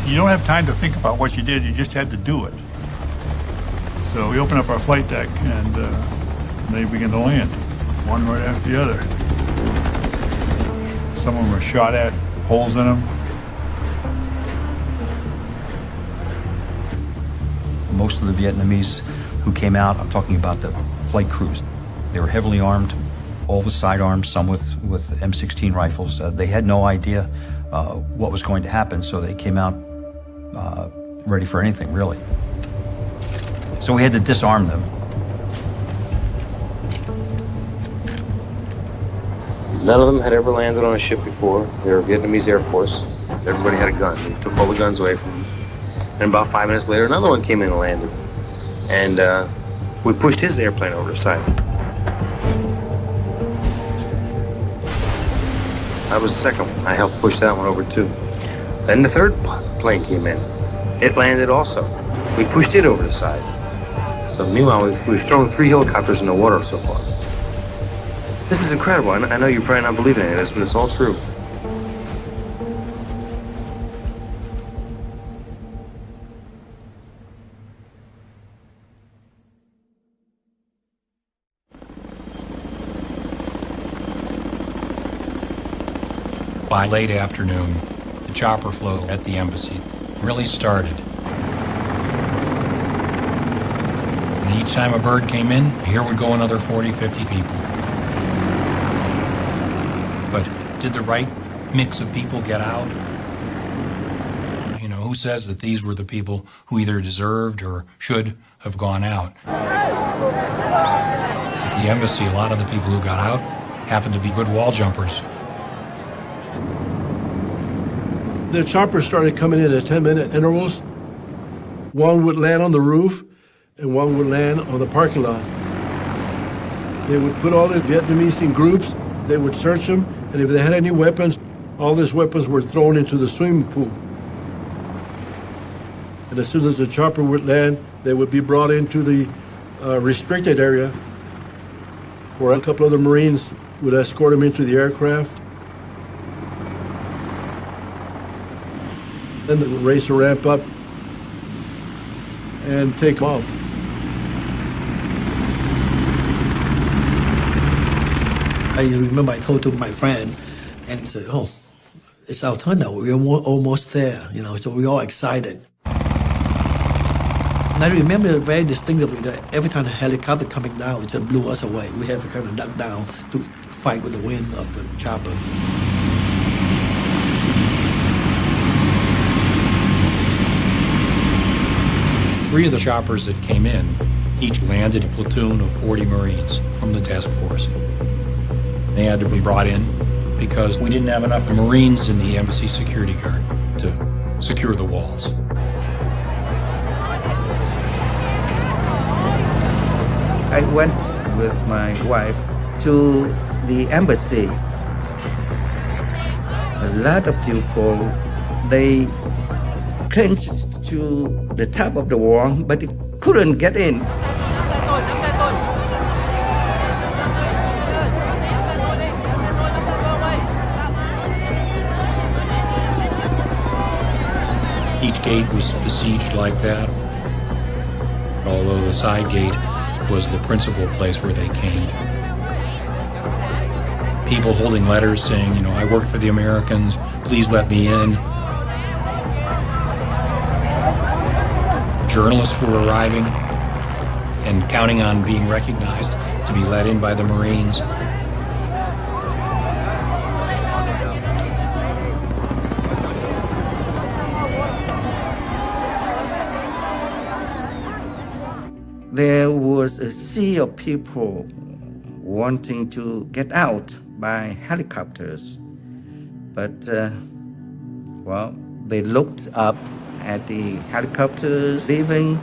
You don't have time to think about what you did, you just had to do it. So we opened up our flight deck and they began to land, one right after the other. Some of them were shot at, holes in them. Most of the Vietnamese who came out, I'm talking about the flight crews, they were heavily armed, all with sidearms, some with M16 rifles. They had no idea what was going to happen, so they came out ready for anything, really. So we had to disarm them. None of them had ever landed on a ship before. They were Vietnamese Air Force. Everybody had a gun. They took all the guns away from them. And about 5 minutes later, another one came in and landed. And we pushed his airplane over the side. I was the second one. I helped push that one over too. Then the third plane came in. It landed also. We pushed it over the side. So meanwhile, we've thrown 3 helicopters in the water so far. This is incredible. I know you're probably not believing any of this, but it's all true. By late afternoon, the chopper flow at the embassy really started. And each time a bird came in, here would go another 40, 50 people. But did the right mix of people get out? You know, who says that these were the people who either deserved or should have gone out? At the embassy, a lot of the people who got out happened to be good wall jumpers. The choppers started coming in at 10-minute intervals. One would land on the roof, and one would land on the parking lot. They would put all the Vietnamese in groups, they would search them, and if they had any weapons, all these weapons were thrown into the swimming pool. And as soon as the chopper would land, they would be brought into the restricted area, where a couple of the Marines would escort them into the aircraft. Then the race would ramp up and take off. I remember I told to my friend, and he said, "Oh, it's our turn now. We're almost there, so we're all excited." And I remember very distinctively that every time a helicopter coming down, it just blew us away. We had to kind of duck down to fight with the wind of the chopper. Three of the choppers that came in each landed a platoon of 40 Marines from the task force. They had to be brought in because we didn't have enough Marines in the embassy security guard to secure the walls. I went with my wife to the embassy. A lot of people, they clinched to the top of the wall, but they couldn't get in. Each gate was besieged like that, although the side gate was the principal place where they came. People holding letters saying, I work for the Americans, please let me in. Journalists were arriving and counting on being recognized to be let in by the Marines. There was a sea of people wanting to get out by helicopters. But, they looked up at the helicopters leaving,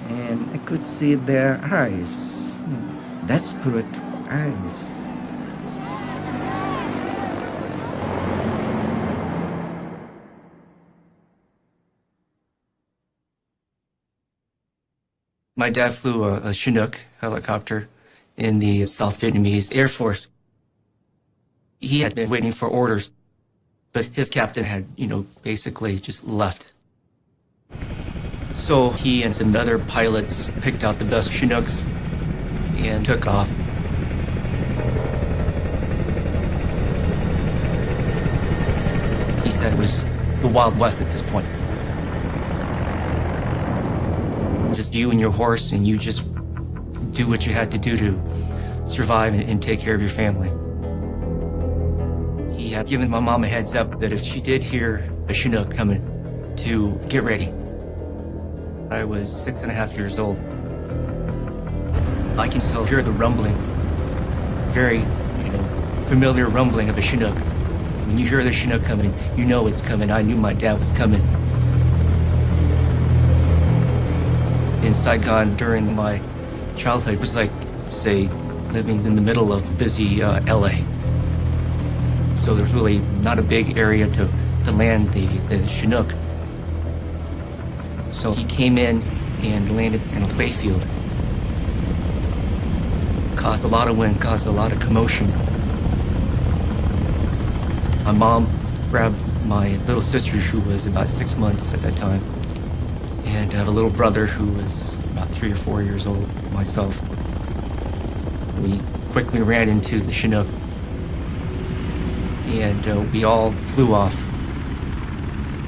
and I could see their eyes, desperate eyes. My dad flew a Chinook helicopter in the South Vietnamese Air Force. He had been waiting for orders, but his captain had, basically just left. So he and some other pilots picked out the best Chinooks and took off. He said it was the Wild West at this point. Just you and your horse, and you just do what you had to do to survive and take care of your family. He had given my mom a heads up that if she did hear a Chinook coming, to get ready. I was 6.5 years old. I can still hear the rumbling, very, familiar rumbling of a Chinook. When you hear the Chinook coming, you know it's coming. I knew my dad was coming. In Saigon during my childhood was like, say, living in the middle of busy LA. So there's really not a big area to land the Chinook. So he came in and landed in a playfield. Caused a lot of wind, caused a lot of commotion. My mom grabbed my little sister, who was about 6 months at that time, and I have a little brother who was about 3 or 4 years old, myself. We quickly ran into the Chinook, and we all flew off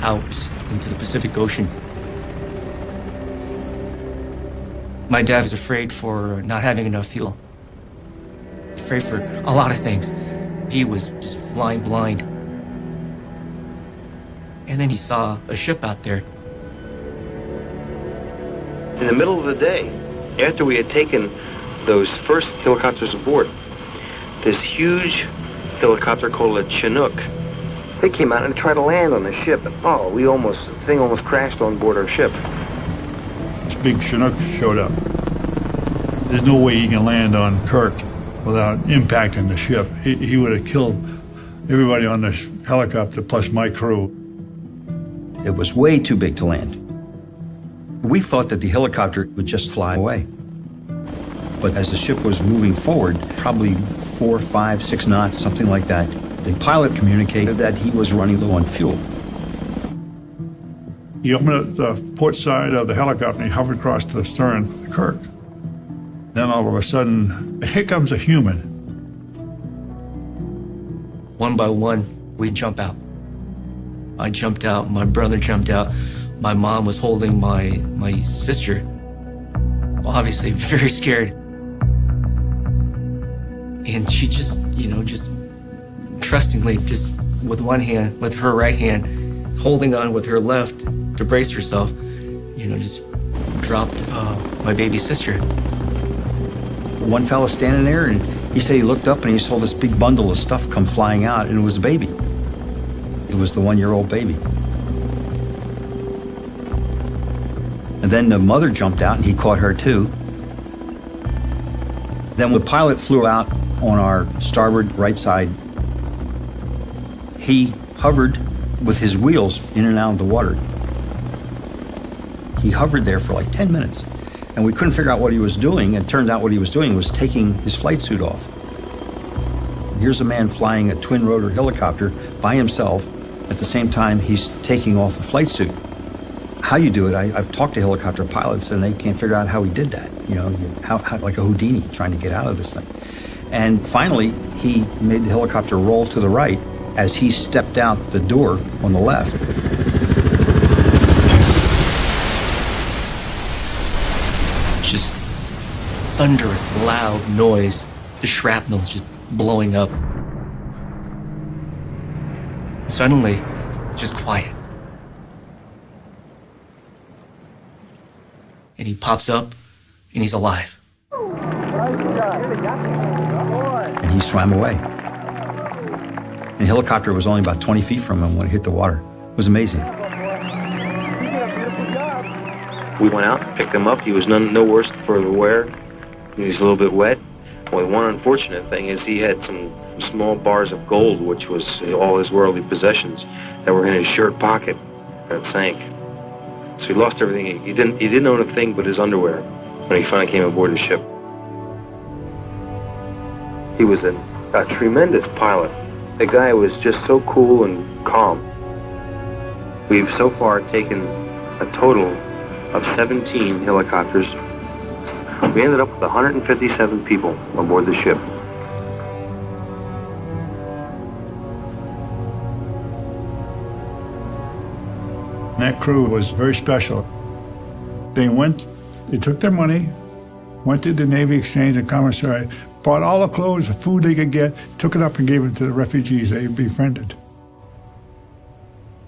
out into the Pacific Ocean. My dad was afraid for not having enough fuel, afraid for a lot of things. He was just flying blind. And then he saw a ship out there. In the middle of the day, after we had taken those first helicopters aboard, this huge helicopter called a Chinook, they came out and tried to land on the ship. And the thing almost crashed on board our ship. This big Chinook showed up. There's no way he can land on Kirk without impacting the ship. He would have killed everybody on the helicopter plus my crew. It was way too big to land. We thought that the helicopter would just fly away. But as the ship was moving forward, probably 4, 5, 6 knots, something like that, the pilot communicated that he was running low on fuel. He opened up the port side of the helicopter and he hovered across the stern of the Kirk. Then all of a sudden, here comes a human. One by one, we jump out. I jumped out, my brother jumped out. My mom was holding my sister, obviously very scared. And she just, just trustingly, just with one hand, with her right hand, holding on with her left to brace herself, just dropped my baby sister. One fella standing there, and he said he looked up and he saw this big bundle of stuff come flying out, and it was a baby. It was the 1-year-old baby. And then the mother jumped out and he caught her too. Then the pilot flew out on our starboard right side. He hovered with his wheels in and out of the water. He hovered there for like 10 minutes. And we couldn't figure out what he was doing. It turned out what he was doing was taking his flight suit off. Here's a man flying a twin-rotor helicopter by himself. At the same time, he's taking off a flight suit. How you do it, I've talked to helicopter pilots and they can't figure out how he did that. How like a Houdini trying to get out of this thing. And finally, he made the helicopter roll to the right as he stepped out the door on the left. Just thunderous, loud noise. The shrapnel just blowing up. Suddenly, just quiet. And he pops up, and he's alive. And he swam away. And the helicopter was only about 20 feet from him when it hit the water. It was amazing. We went out, picked him up. He was no worse for the wear. He was a little bit wet. Well, one unfortunate thing is he had some small bars of gold, which was all his worldly possessions, that were in his shirt pocket that sank. So he lost everything. He didn't own a thing but his underwear when he finally came aboard the ship. He was a tremendous pilot. The guy was just so cool and calm. We've so far taken a total of 17 helicopters. We ended up with 157 people aboard the ship. That crew was very special. They took their money, went to the Navy Exchange and Commissary, bought all the clothes, the food they could get, took it up and gave it to the refugees they befriended.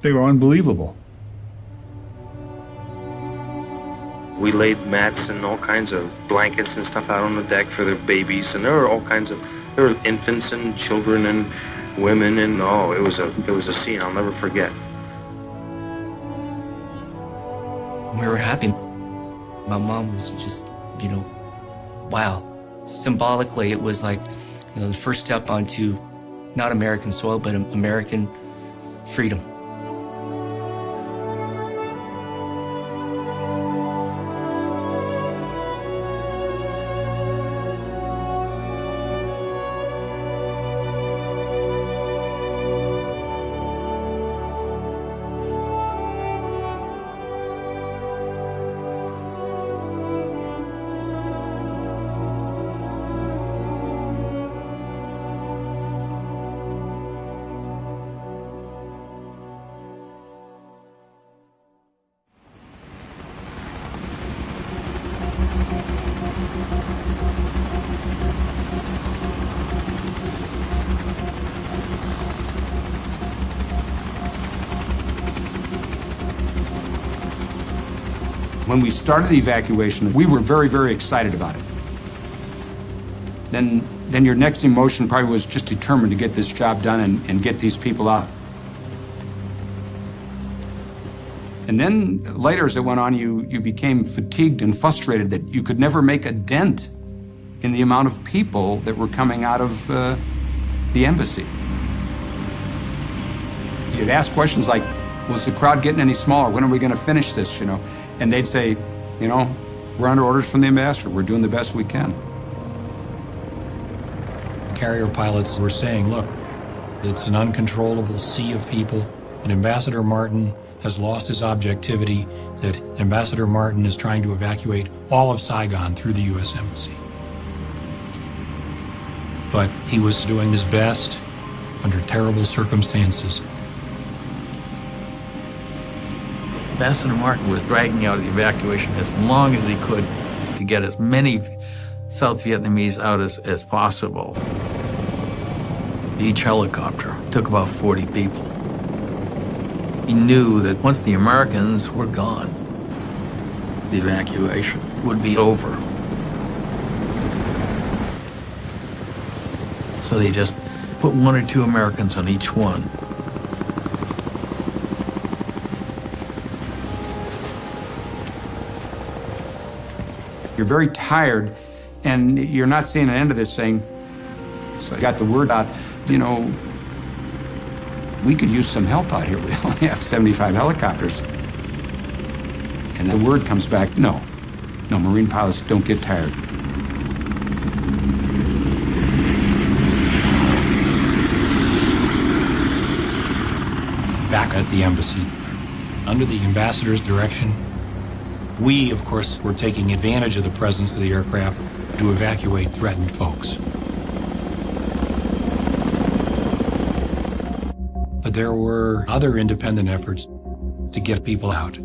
They were unbelievable. We laid mats and all kinds of blankets and stuff out on the deck for their babies, and there were infants and children and women, and it was a scene I'll never forget. We were happy. My mom was just, wow. Symbolically, it was like, the first step onto not American soil, but American freedom. When we started the evacuation, we were very, very excited about it. Then your next emotion probably was just determined to get this job done and get these people out. And then later, as it went on, you became fatigued and frustrated that you could never make a dent in the amount of people that were coming out of the embassy. You'd ask questions like, was the crowd getting any smaller? When are we going to finish this, And they'd say, we're under orders from the ambassador. We're doing the best we can. Carrier pilots were saying, look, it's an uncontrollable sea of people, and Ambassador Martin has lost his objectivity, that Ambassador Martin is trying to evacuate all of Saigon through the U.S. Embassy. But he was doing his best under terrible circumstances. Ambassador Martin was dragging out the evacuation as long as he could to get as many South Vietnamese out as possible. Each helicopter took about 40 people. He knew that once the Americans were gone, the evacuation would be over. So they just put 1 or 2 Americans on each one. You're very tired, and you're not seeing an end of this thing. So I got the word out, you know, we could use some help out here. We only have 75 helicopters. And the word comes back, no, Marine pilots don't get tired. Back at the embassy, under the ambassador's direction, we, of course, were taking advantage of the presence of the aircraft to evacuate threatened folks. But there were other independent efforts to get people out.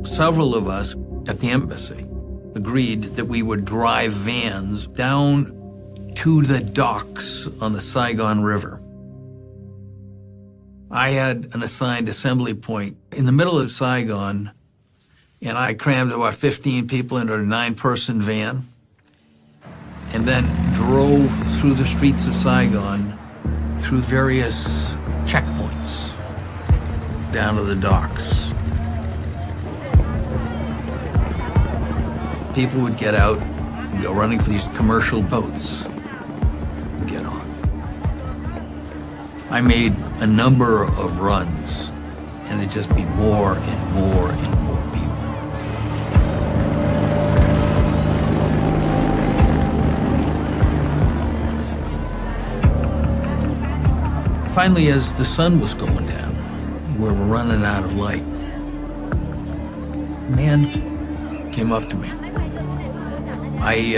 Several of us at the embassy agreed that we would drive vans down to the docks on the Saigon River. I had an assigned assembly point in the middle of Saigon, and I crammed about 15 people into a 9-person van and then drove through the streets of Saigon through various checkpoints down to the docks. People would get out and go running for these commercial boats and get on. I made a number of runs, and it'd just be more and more and more people. Finally, as the sun was going down, we were running out of light, a man came up to me. I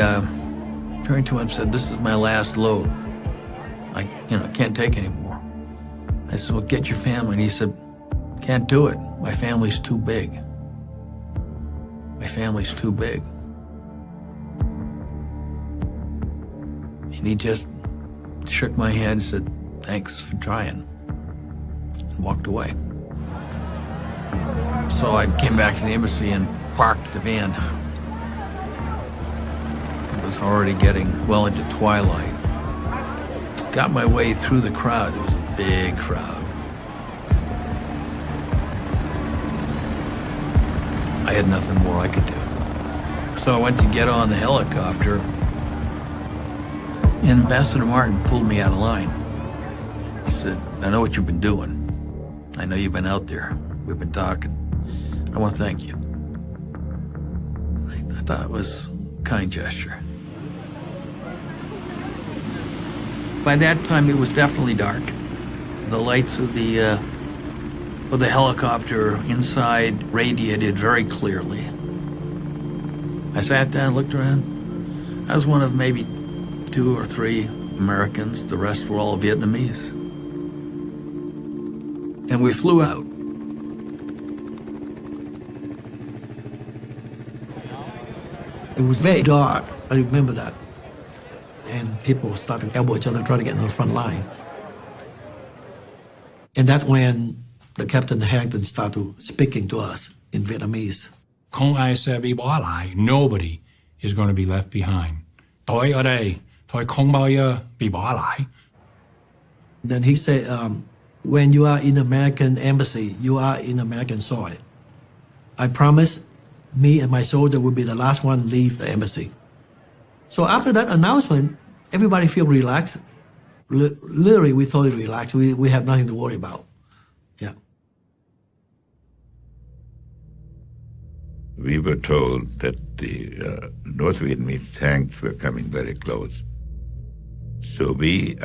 turned to him and said, "This is my last load. I can't take any more." I said, "Well, get your family." And he said, "Can't do it. My family's too big. My family's too big." And he just shook my hand and said, "Thanks for trying," and walked away. So I came back to the embassy and parked the van. It was already getting well into twilight. Got my way through the crowd. It was a big crowd. I had nothing more I could do. So I went to get on the helicopter, and Ambassador Martin pulled me out of line. He said, "I know what you've been doing. I know you've been out there. We've been talking. I want to thank you." I thought it was a kind gesture. By that time, it was definitely dark. The lights of the helicopter inside radiated very clearly. I sat down, looked around. I was one of maybe 2 or 3 Americans. The rest were all Vietnamese. And we flew out. It was very dark. I remember that. And people started to elbow each other, trying to get in the front line. And that's when the Captain Harrington started speaking to us in Vietnamese. Không ai sẽ bị bỏ lại. Nobody is going to be left behind. Tôi ở đây, tôi không bao giờ bị bỏ lại. Then he said, when you are in American embassy, you are in American soil. I promise me and my soldier will be the last one to leave the embassy. So after that announcement, everybody feel relaxed. Literally, we totally relaxed. We have nothing to worry about. Yeah. We were told that the North Vietnamese tanks were coming very close. So we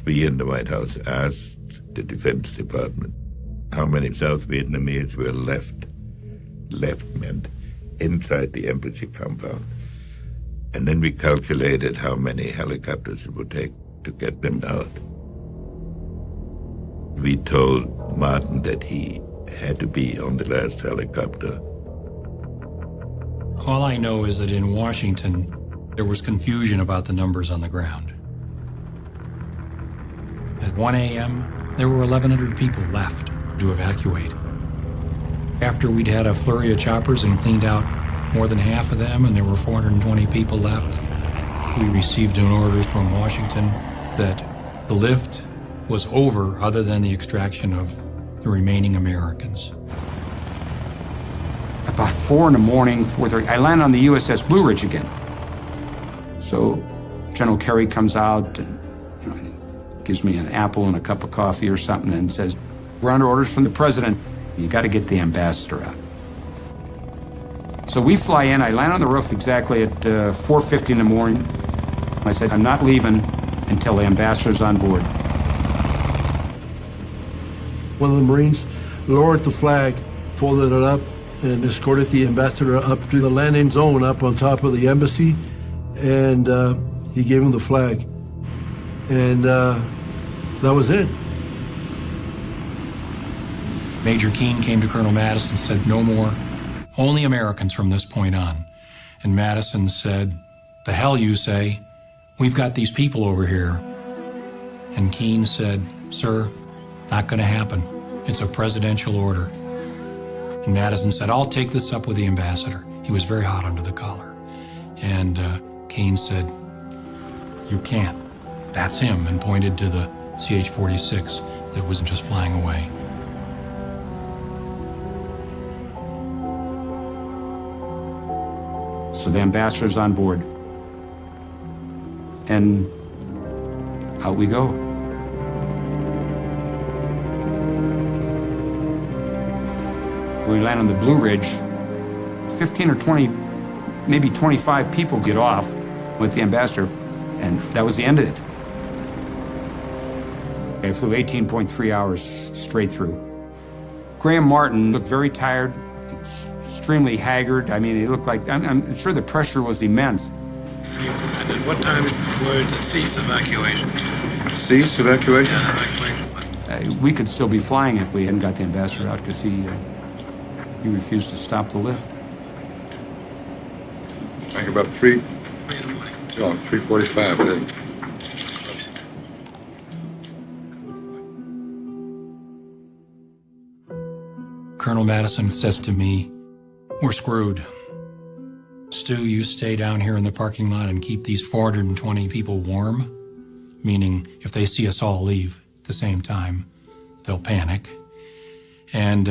in the White House asked the Defense Department how many South Vietnamese were left meant inside the embassy compound. And then we calculated how many helicopters it would take to get them out. We told Martin that he had to be on the last helicopter. All I know is that in Washington, there was confusion about the numbers on the ground. At 1 a.m., there were 1,100 people left to evacuate. After we'd had a flurry of choppers and cleaned out more than half of them, and there were 420 people left, we received an order from Washington that the lift was over other than the extraction of the remaining Americans. About 4 in the morning, 4:30, I land on the USS Blue Ridge again. So General Kerry comes out and gives me an apple and a cup of coffee or something and says, "We're under orders from the president. You got to get the ambassador out." So we fly in. I land on the roof exactly at 4:50 in the morning. I said, "I'm not leaving until the ambassador's on board." One of the Marines lowered the flag, folded it up, and escorted the ambassador up to the landing zone up on top of the embassy, and he gave him the flag. And that was it. Major Keane came to Colonel Madison and said, "No more, only Americans from this point on." And Madison said, "The hell you say, we've got these people over here." And Keane said, "Sir, not going to happen. It's a presidential order." And Madison said, "I'll take this up with the ambassador." He was very hot under the collar. And Keane said, "You can't. That's him," and pointed to the CH-46 that was just flying away. So the ambassador's on board. And out we go. We land on the Blue Ridge. 15 or 20, maybe 25 people get off with the ambassador, and that was the end of it. I flew 18.3 hours straight through. Graham Martin looked very tired, extremely haggard. I mean, he looked like, I'm sure the pressure was immense. And at what time were to cease evacuation? Cease evacuation? Yeah, evacuation. We could still be flying if we hadn't got the ambassador out, because he refused to stop the lift. I think about 3:45 then. Colonel Madison says to me, "We're screwed. Stu, you stay down here in the parking lot and keep these 420 people warm," meaning if they see us all leave at the same time, they'll panic. "And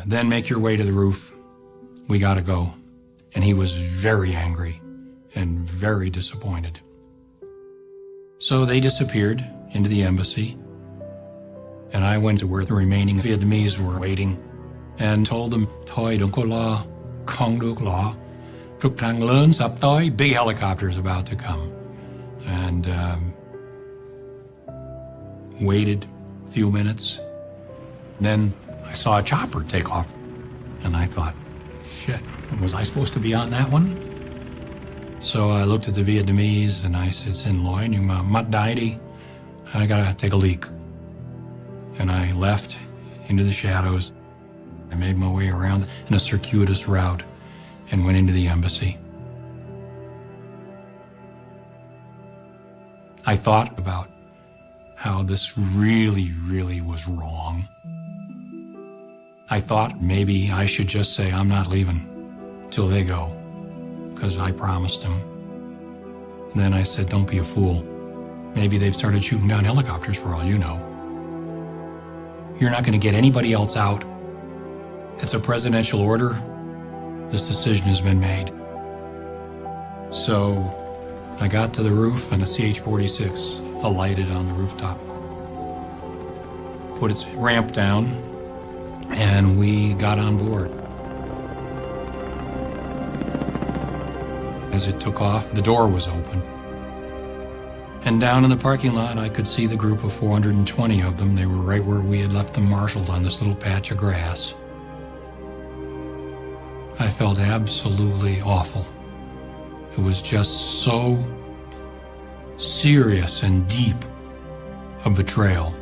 then make your way to the roof. We gotta go." And he was very angry and very disappointed. So they disappeared into the embassy, and I went to where the remaining Vietnamese were waiting and told them, "Thôi đừng có lo, không được lo. Trực thăng lớn sắp tới, big helicopters about to come." And waited a few minutes. Then I saw a chopper take off, and I thought, shit, was I supposed to be on that one? So I looked at the Vietnamese and I said, "Xin lỗi, nhưng mà mắt đái đi. I gotta take a leak." And I left into the shadows. I made my way around in a circuitous route and went into the embassy. I thought about how this really, really was wrong. I thought maybe I should just say, "I'm not leaving till they go," because I promised them. And then I said, "Don't be a fool. Maybe they've started shooting down helicopters for all you know. You're not going to get anybody else out. It's a presidential order. This decision has been made." So I got to the roof and a CH-46 alighted on the rooftop. Put its ramp down and we got on board. As it took off, the door was open. And down in the parking lot, I could see the group of 420 of them. They were right where we had left them marshaled on this little patch of grass. I felt absolutely awful. It was just so serious and deep a betrayal.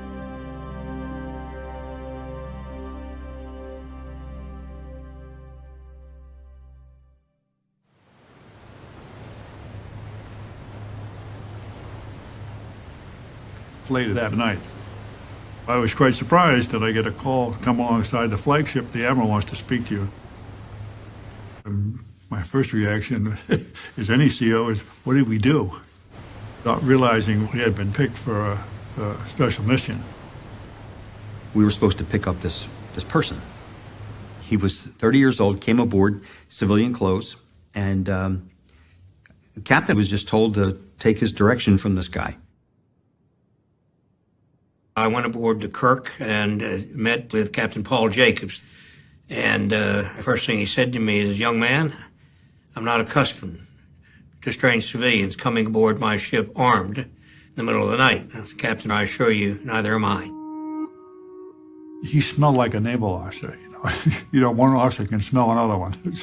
Later that night, I was quite surprised that I get a call, come alongside the flagship, the admiral wants to speak to you. And my first reaction, as any CO, is, what did we do? Not realizing we had been picked for a special mission. We were supposed to pick up this person. He was 30 years old, came aboard, civilian clothes, and the captain was just told to take his direction from this guy. I went aboard the Kirk and met with Captain Paul Jacobs. And the first thing he said to me is, young man, I'm not accustomed to strange civilians coming aboard my ship armed in the middle of the night. I said, Captain, I assure you, neither am I. He smelled like a naval officer, one officer can smell another one.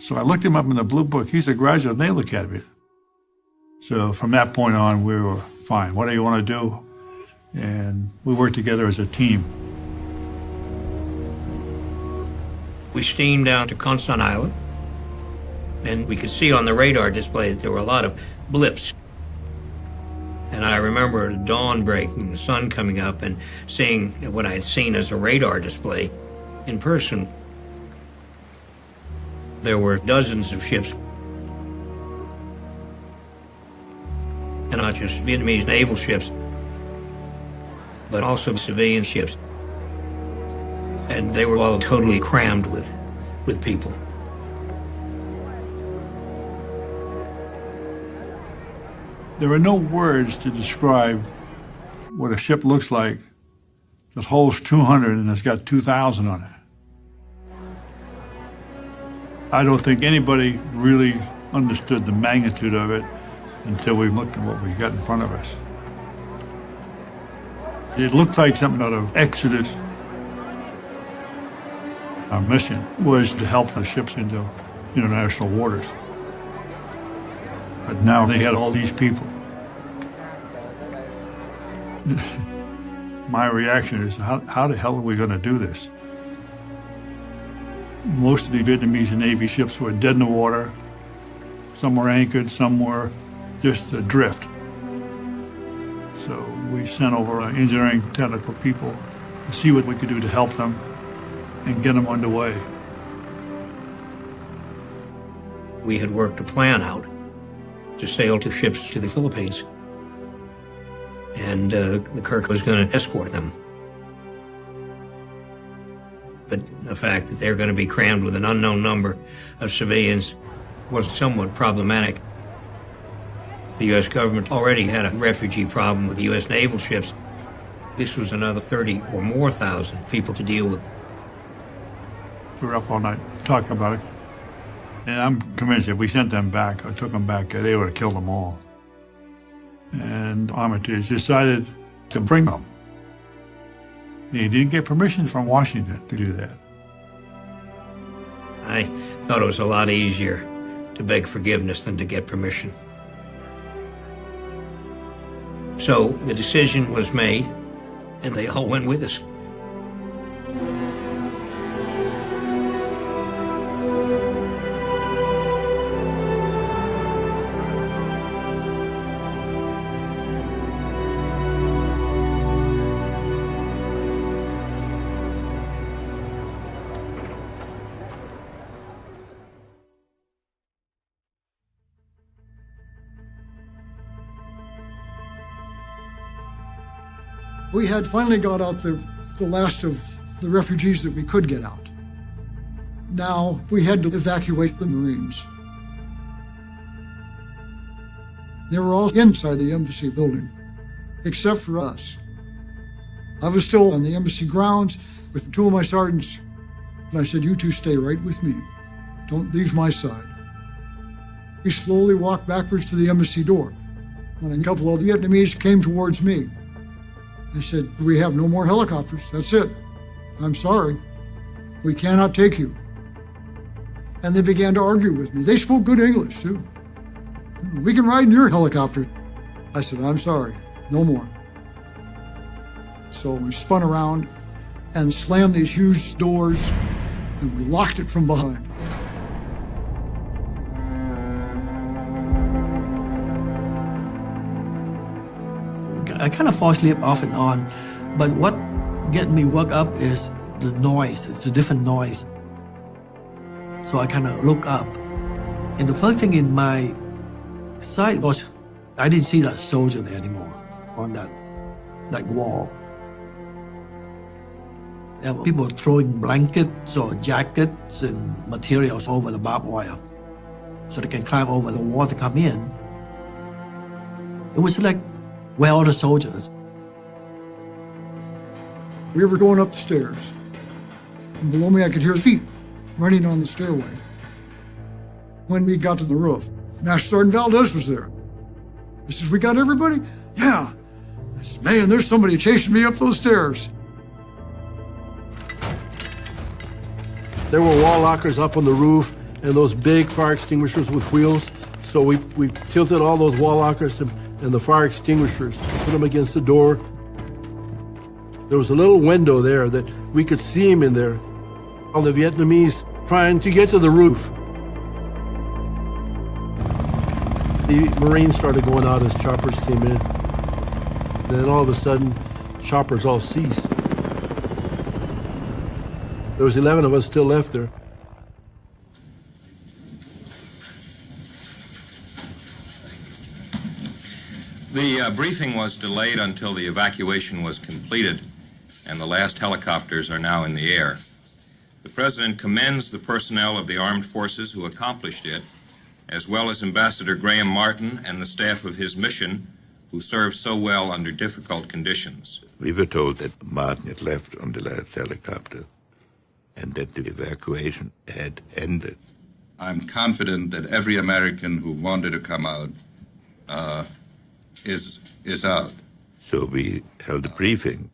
So I looked him up in the Blue Book. He's a graduate of the Naval Academy. So from that point on, we were fine. What do you want to do? And we worked together as a team. We steamed down to Constant Island, and we could see on the radar display that there were a lot of blips. And I remember the dawn breaking, the sun coming up, and seeing what I had seen as a radar display in person. There were dozens of ships, and not just Vietnamese naval ships, but also civilian ships. And they were all totally crammed with people. There are no words to describe what a ship looks like that holds 200 and has got 2,000 on it. I don't think anybody really understood the magnitude of it until we looked at what we got in front of us. It looked like something out of Exodus. Our mission was to help the ships into international waters. But now they had all these people. My reaction is, how the hell are we going to do this? Most of the Vietnamese Navy ships were dead in the water. Some were anchored, some were just adrift. So we sent over our engineering technical people to see what we could do to help them and get them underway. We had worked a plan out to sail two ships to the Philippines. And the Kirk was going to escort them. But the fact that they're going to be crammed with an unknown number of civilians was somewhat problematic. The U.S. government already had a refugee problem with the U.S. naval ships. This was another 30 or more thousand people to deal with. We were up all night talking about it. And I'm convinced if we sent them back or took them back, they would have killed them all. And Armitage decided to bring them. He didn't get permission from Washington to do that. I thought it was a lot easier to beg forgiveness than to get permission. So the decision was made, and they all went with us. We had finally got out the last of the refugees that we could get out. Now we had to evacuate the Marines. They were all inside the embassy building, except for us. I was still on the embassy grounds with two of my sergeants, and I said, "You two stay right with me. Don't leave my side." We slowly walked backwards to the embassy door. when a couple of Vietnamese came towards me. I said, we have no more helicopters. That's it. I'm sorry. We cannot take you. And they began to argue with me. They spoke good English, too. We can ride in your helicopter. I said, I'm sorry. No more. So we spun around and slammed these huge doors, and we locked it from behind. I kind of fall asleep off and on, but what get me woke up is the noise. It's a different noise. So I kind of look up, and the first thing in my sight was I didn't see that soldier there anymore on that wall. There were people throwing blankets or jackets and materials over the barbed wire so they can climb over the wall to come in. It was like, where are all the soldiers? We were going up the stairs, and below me I could hear feet running on the stairway. When we got to the roof, Master Sergeant Valdez was there. He says, we got everybody? Yeah. I said, man, there's somebody chasing me up those stairs. There were wall lockers up on the roof and those big fire extinguishers with wheels. So we tilted all those wall lockers and the fire extinguishers, put them against the door. There was a little window there that we could see him in there. All the Vietnamese trying to get to the roof. The Marines started going out as choppers came in. And then all of a sudden, choppers all ceased. There was 11 of us still left there. The briefing was delayed until the evacuation was completed, and the last helicopters are now in the air. The President commends the personnel of the armed forces who accomplished it, as well as Ambassador Graham Martin and the staff of his mission, who served so well under difficult conditions. We were told that Martin had left on the last helicopter and that the evacuation had ended. I'm confident that every American who wanted to come out is out. So we held a briefing.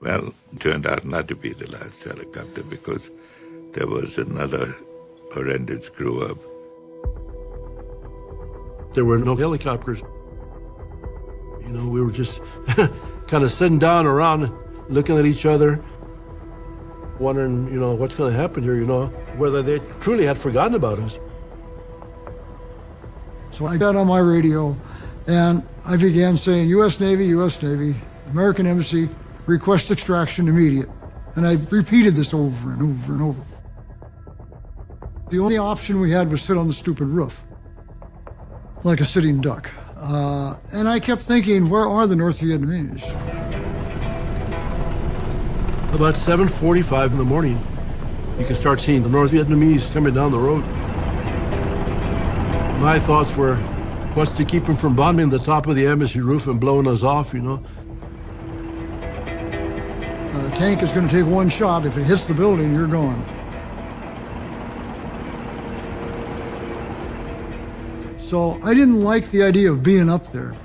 Well, it turned out not to be the last helicopter because there was another horrendous screw-up. There were no helicopters. You know, we were just kind of sitting down around, looking at each other, wondering, you know, what's going to happen here, you know, whether they truly had forgotten about us. So I got on my radio and I began saying, U.S. Navy, American Embassy, request extraction immediate. And I repeated this over and over and over. The only option we had was sit on the stupid roof, like a sitting duck. And I kept thinking, where are the North Vietnamese? About 7:45 in the morning, you can start seeing the North Vietnamese coming down the road. My thoughts were, what's to keep them from bombing the top of the embassy roof and blowing us off, you know? The tank is going to take one shot. If it hits the building, you're gone. So I didn't like the idea of being up there,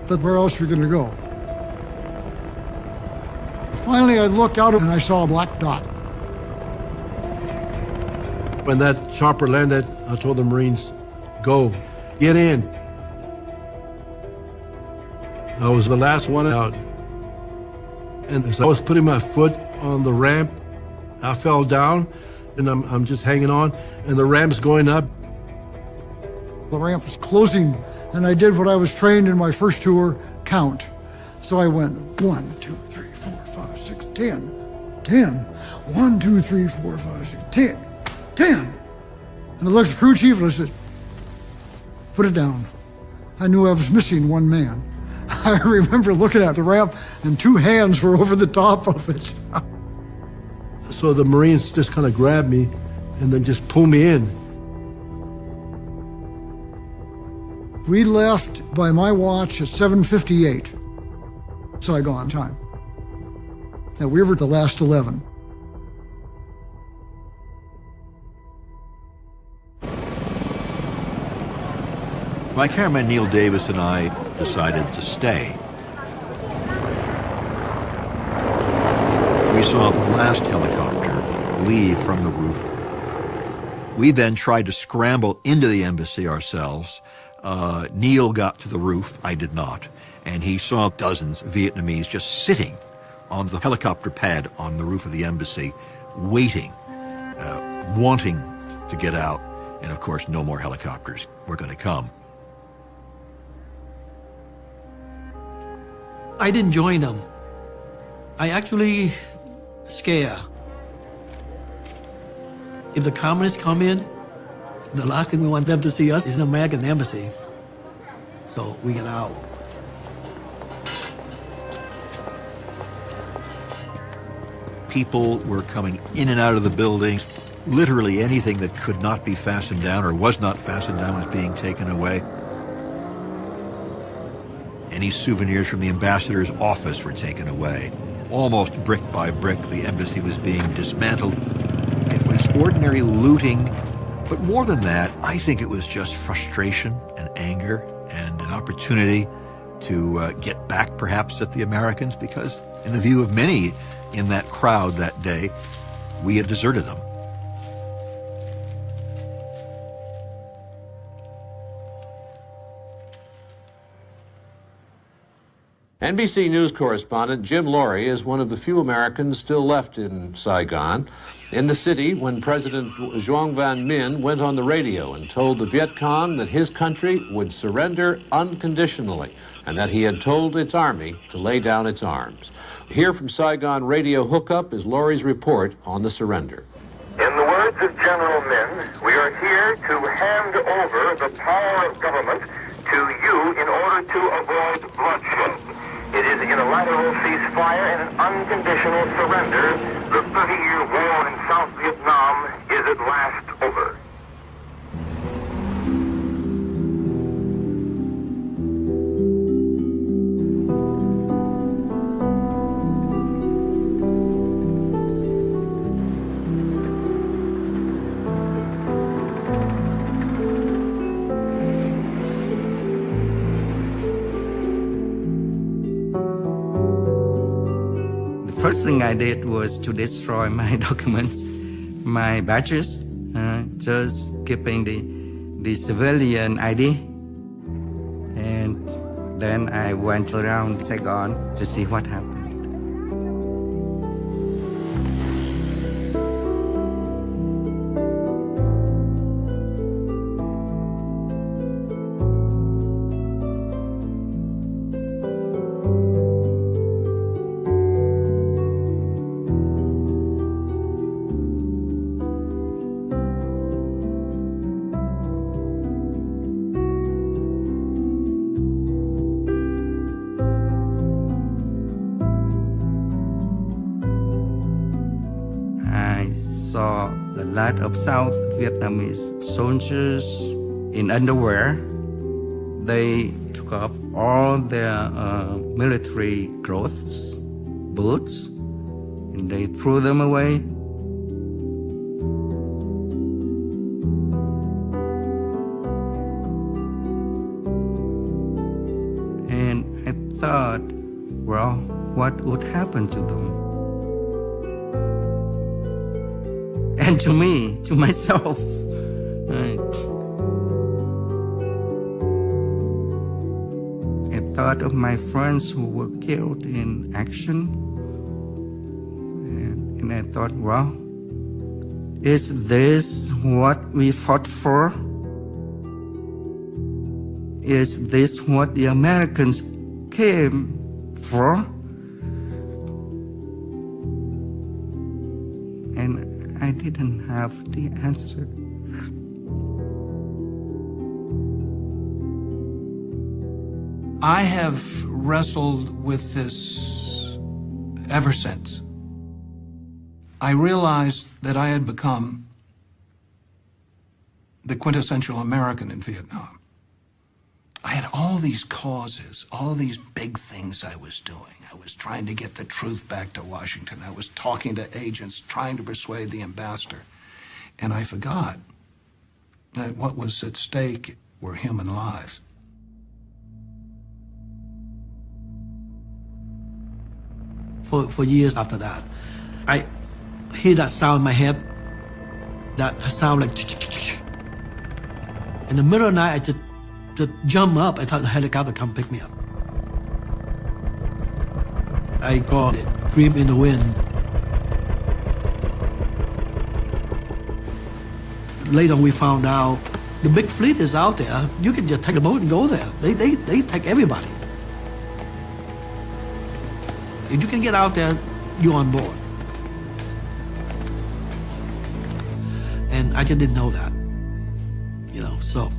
but where else were we going to go? Finally, I looked out and I saw a black dot. When that chopper landed, I told the Marines, go, get in. I was the last one out. And as I was putting my foot on the ramp, I fell down and I'm just hanging on and the ramp's going up. The ramp was closing and I did what I was trained in my first tour, count. So I went 1, 2, 3, 4, 5, 6, 10, 10. 1, 2, 3, 4, 5, 6, 10, 10. And I looked at the crew chief and I said, put it down. I knew I was missing one man. I remember looking at the ramp and 2 hands were over the top of it. So the Marines just kind of grabbed me and then just pulled me in. We left by my watch at 7:58, Saigon time. And we were the last 11. My cameraman Neil Davis and I decided to stay. We saw the last helicopter leave from the roof. We then tried to scramble into the embassy ourselves. Neil got to the roof, I did not, and he saw dozens of Vietnamese just sitting on the helicopter pad on the roof of the embassy, waiting, wanting to get out, and of course no more helicopters were going to come. I didn't join them. I actually scared. If the communists come in, the last thing we want them to see us is an American embassy. So we get out. People were coming in and out of the buildings. Literally anything that could not be fastened down or was not fastened down was being taken away. Any souvenirs from the ambassador's office were taken away. Almost brick by brick, the embassy was being dismantled. It was ordinary looting, but more than that, I think it was just frustration and anger and an opportunity to get back perhaps at the Americans, because in the view of many in that crowd that day, we had deserted them. NBC News correspondent Jim Laurie is one of the few Americans still left in Saigon. In the city, when President Duong Van Minh went on the radio and told the Viet Cong that his country would surrender unconditionally and that he had told its army to lay down its arms. Here from Saigon Radio Hookup is Laurie's report on the surrender. In the words of General Minh, we are here to hand over the power of government to you in order to avoid bloodshed. It is a unilateral ceasefire and an unconditional surrender. The 30-year war in South Vietnam is at last over. First thing I did was to destroy my documents, my badges, just keeping the civilian ID. And then I went around Saigon to see what happened. Saw a lot of South Vietnamese soldiers in underwear. They took off all their military clothes, boots, and they threw them away. And I thought, well, what would happen to them? And to me, to myself. I thought of my friends who were killed in action. And I thought, well, is this what we fought for? Is this what the Americans came for? And I didn't have the answer. I have wrestled with this ever since. I realized that I had become the quintessential American in Vietnam. I had all these causes, all these big things I was doing. I was trying to get the truth back to Washington. I was talking to agents, trying to persuade the ambassador. And I forgot that what was at stake were human lives. For years after that, I hear that sound in my head, that sound like in the middle of the night, I just jump up. I thought the helicopter come pick me up. I call it Dream in the Wind. Later on, we found out the big fleet is out there. You can just take a boat and go there. They take everybody. If you can get out there, you're on board. And I just didn't know that, so.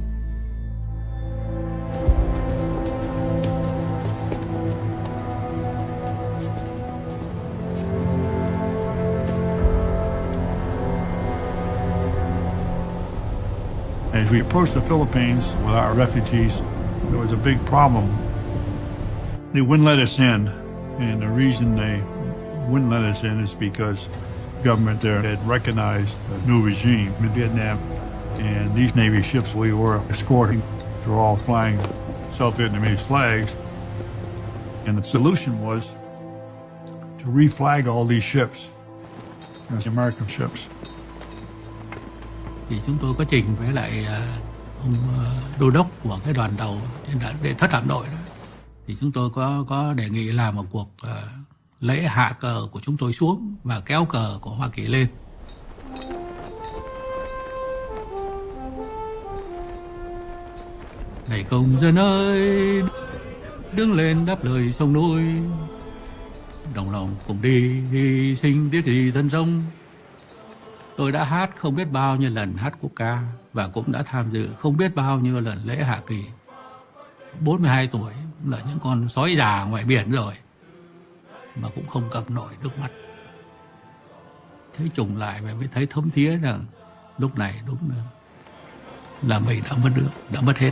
As we approached the Philippines with our refugees, there was a big problem. They wouldn't let us in, and the reason they wouldn't let us in is because the government there had recognized the new regime in Vietnam, and these Navy ships we were escorting were all flying South Vietnamese flags, and the solution was to reflag all these ships as American ships. Thì chúng tôi có trình với lại ông đô đốc của cái đoàn tàu trên thất hạm đội đó, thì chúng tôi có đề nghị làm một cuộc lễ hạ cờ của chúng tôi xuống và kéo cờ của Hoa Kỳ lên. Này công dân ơi, đứng lên đáp lời sông núi, đồng lòng cùng đi hy sinh tiếc gì thân sống. Tôi đã hát không biết bao nhiêu lần hát quốc ca và cũng đã tham dự không biết bao nhiêu lần lễ hạ kỳ. 42 tuổi là những con sói già ngoài biển rồi mà cũng không cầm nổi nước mắt. Thế trùng lại và mới thấy thấm thía rằng lúc này đúng là mình đã mất nước, đã mất hết.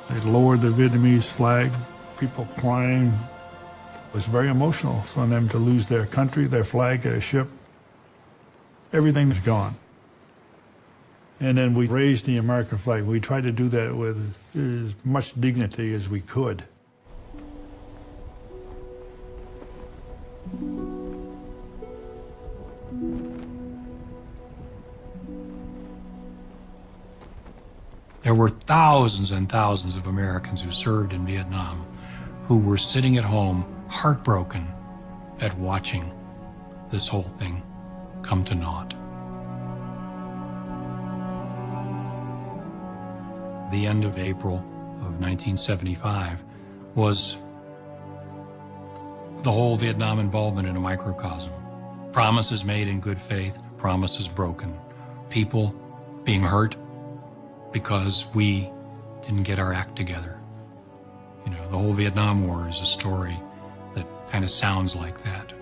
They lowered the Vietnamese flag, people crying. It was very emotional for them to lose their country, their flag, their ship. Everything was gone. And then we raised the American flag. We tried to do that with as much dignity as we could. There were thousands and thousands of Americans who served in Vietnam who were sitting at home heartbroken at watching this whole thing come to naught. The end of April of 1975 was the whole Vietnam involvement in a microcosm. Promises made in good faith, promises broken. People being hurt because we didn't get our act together. You know, the whole Vietnam War is a story that kind of sounds like that.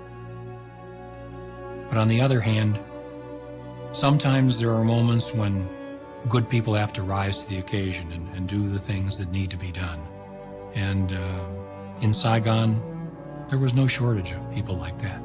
But on the other hand, sometimes there are moments when good people have to rise to the occasion and do the things that need to be done. And in Saigon, there was no shortage of people like that.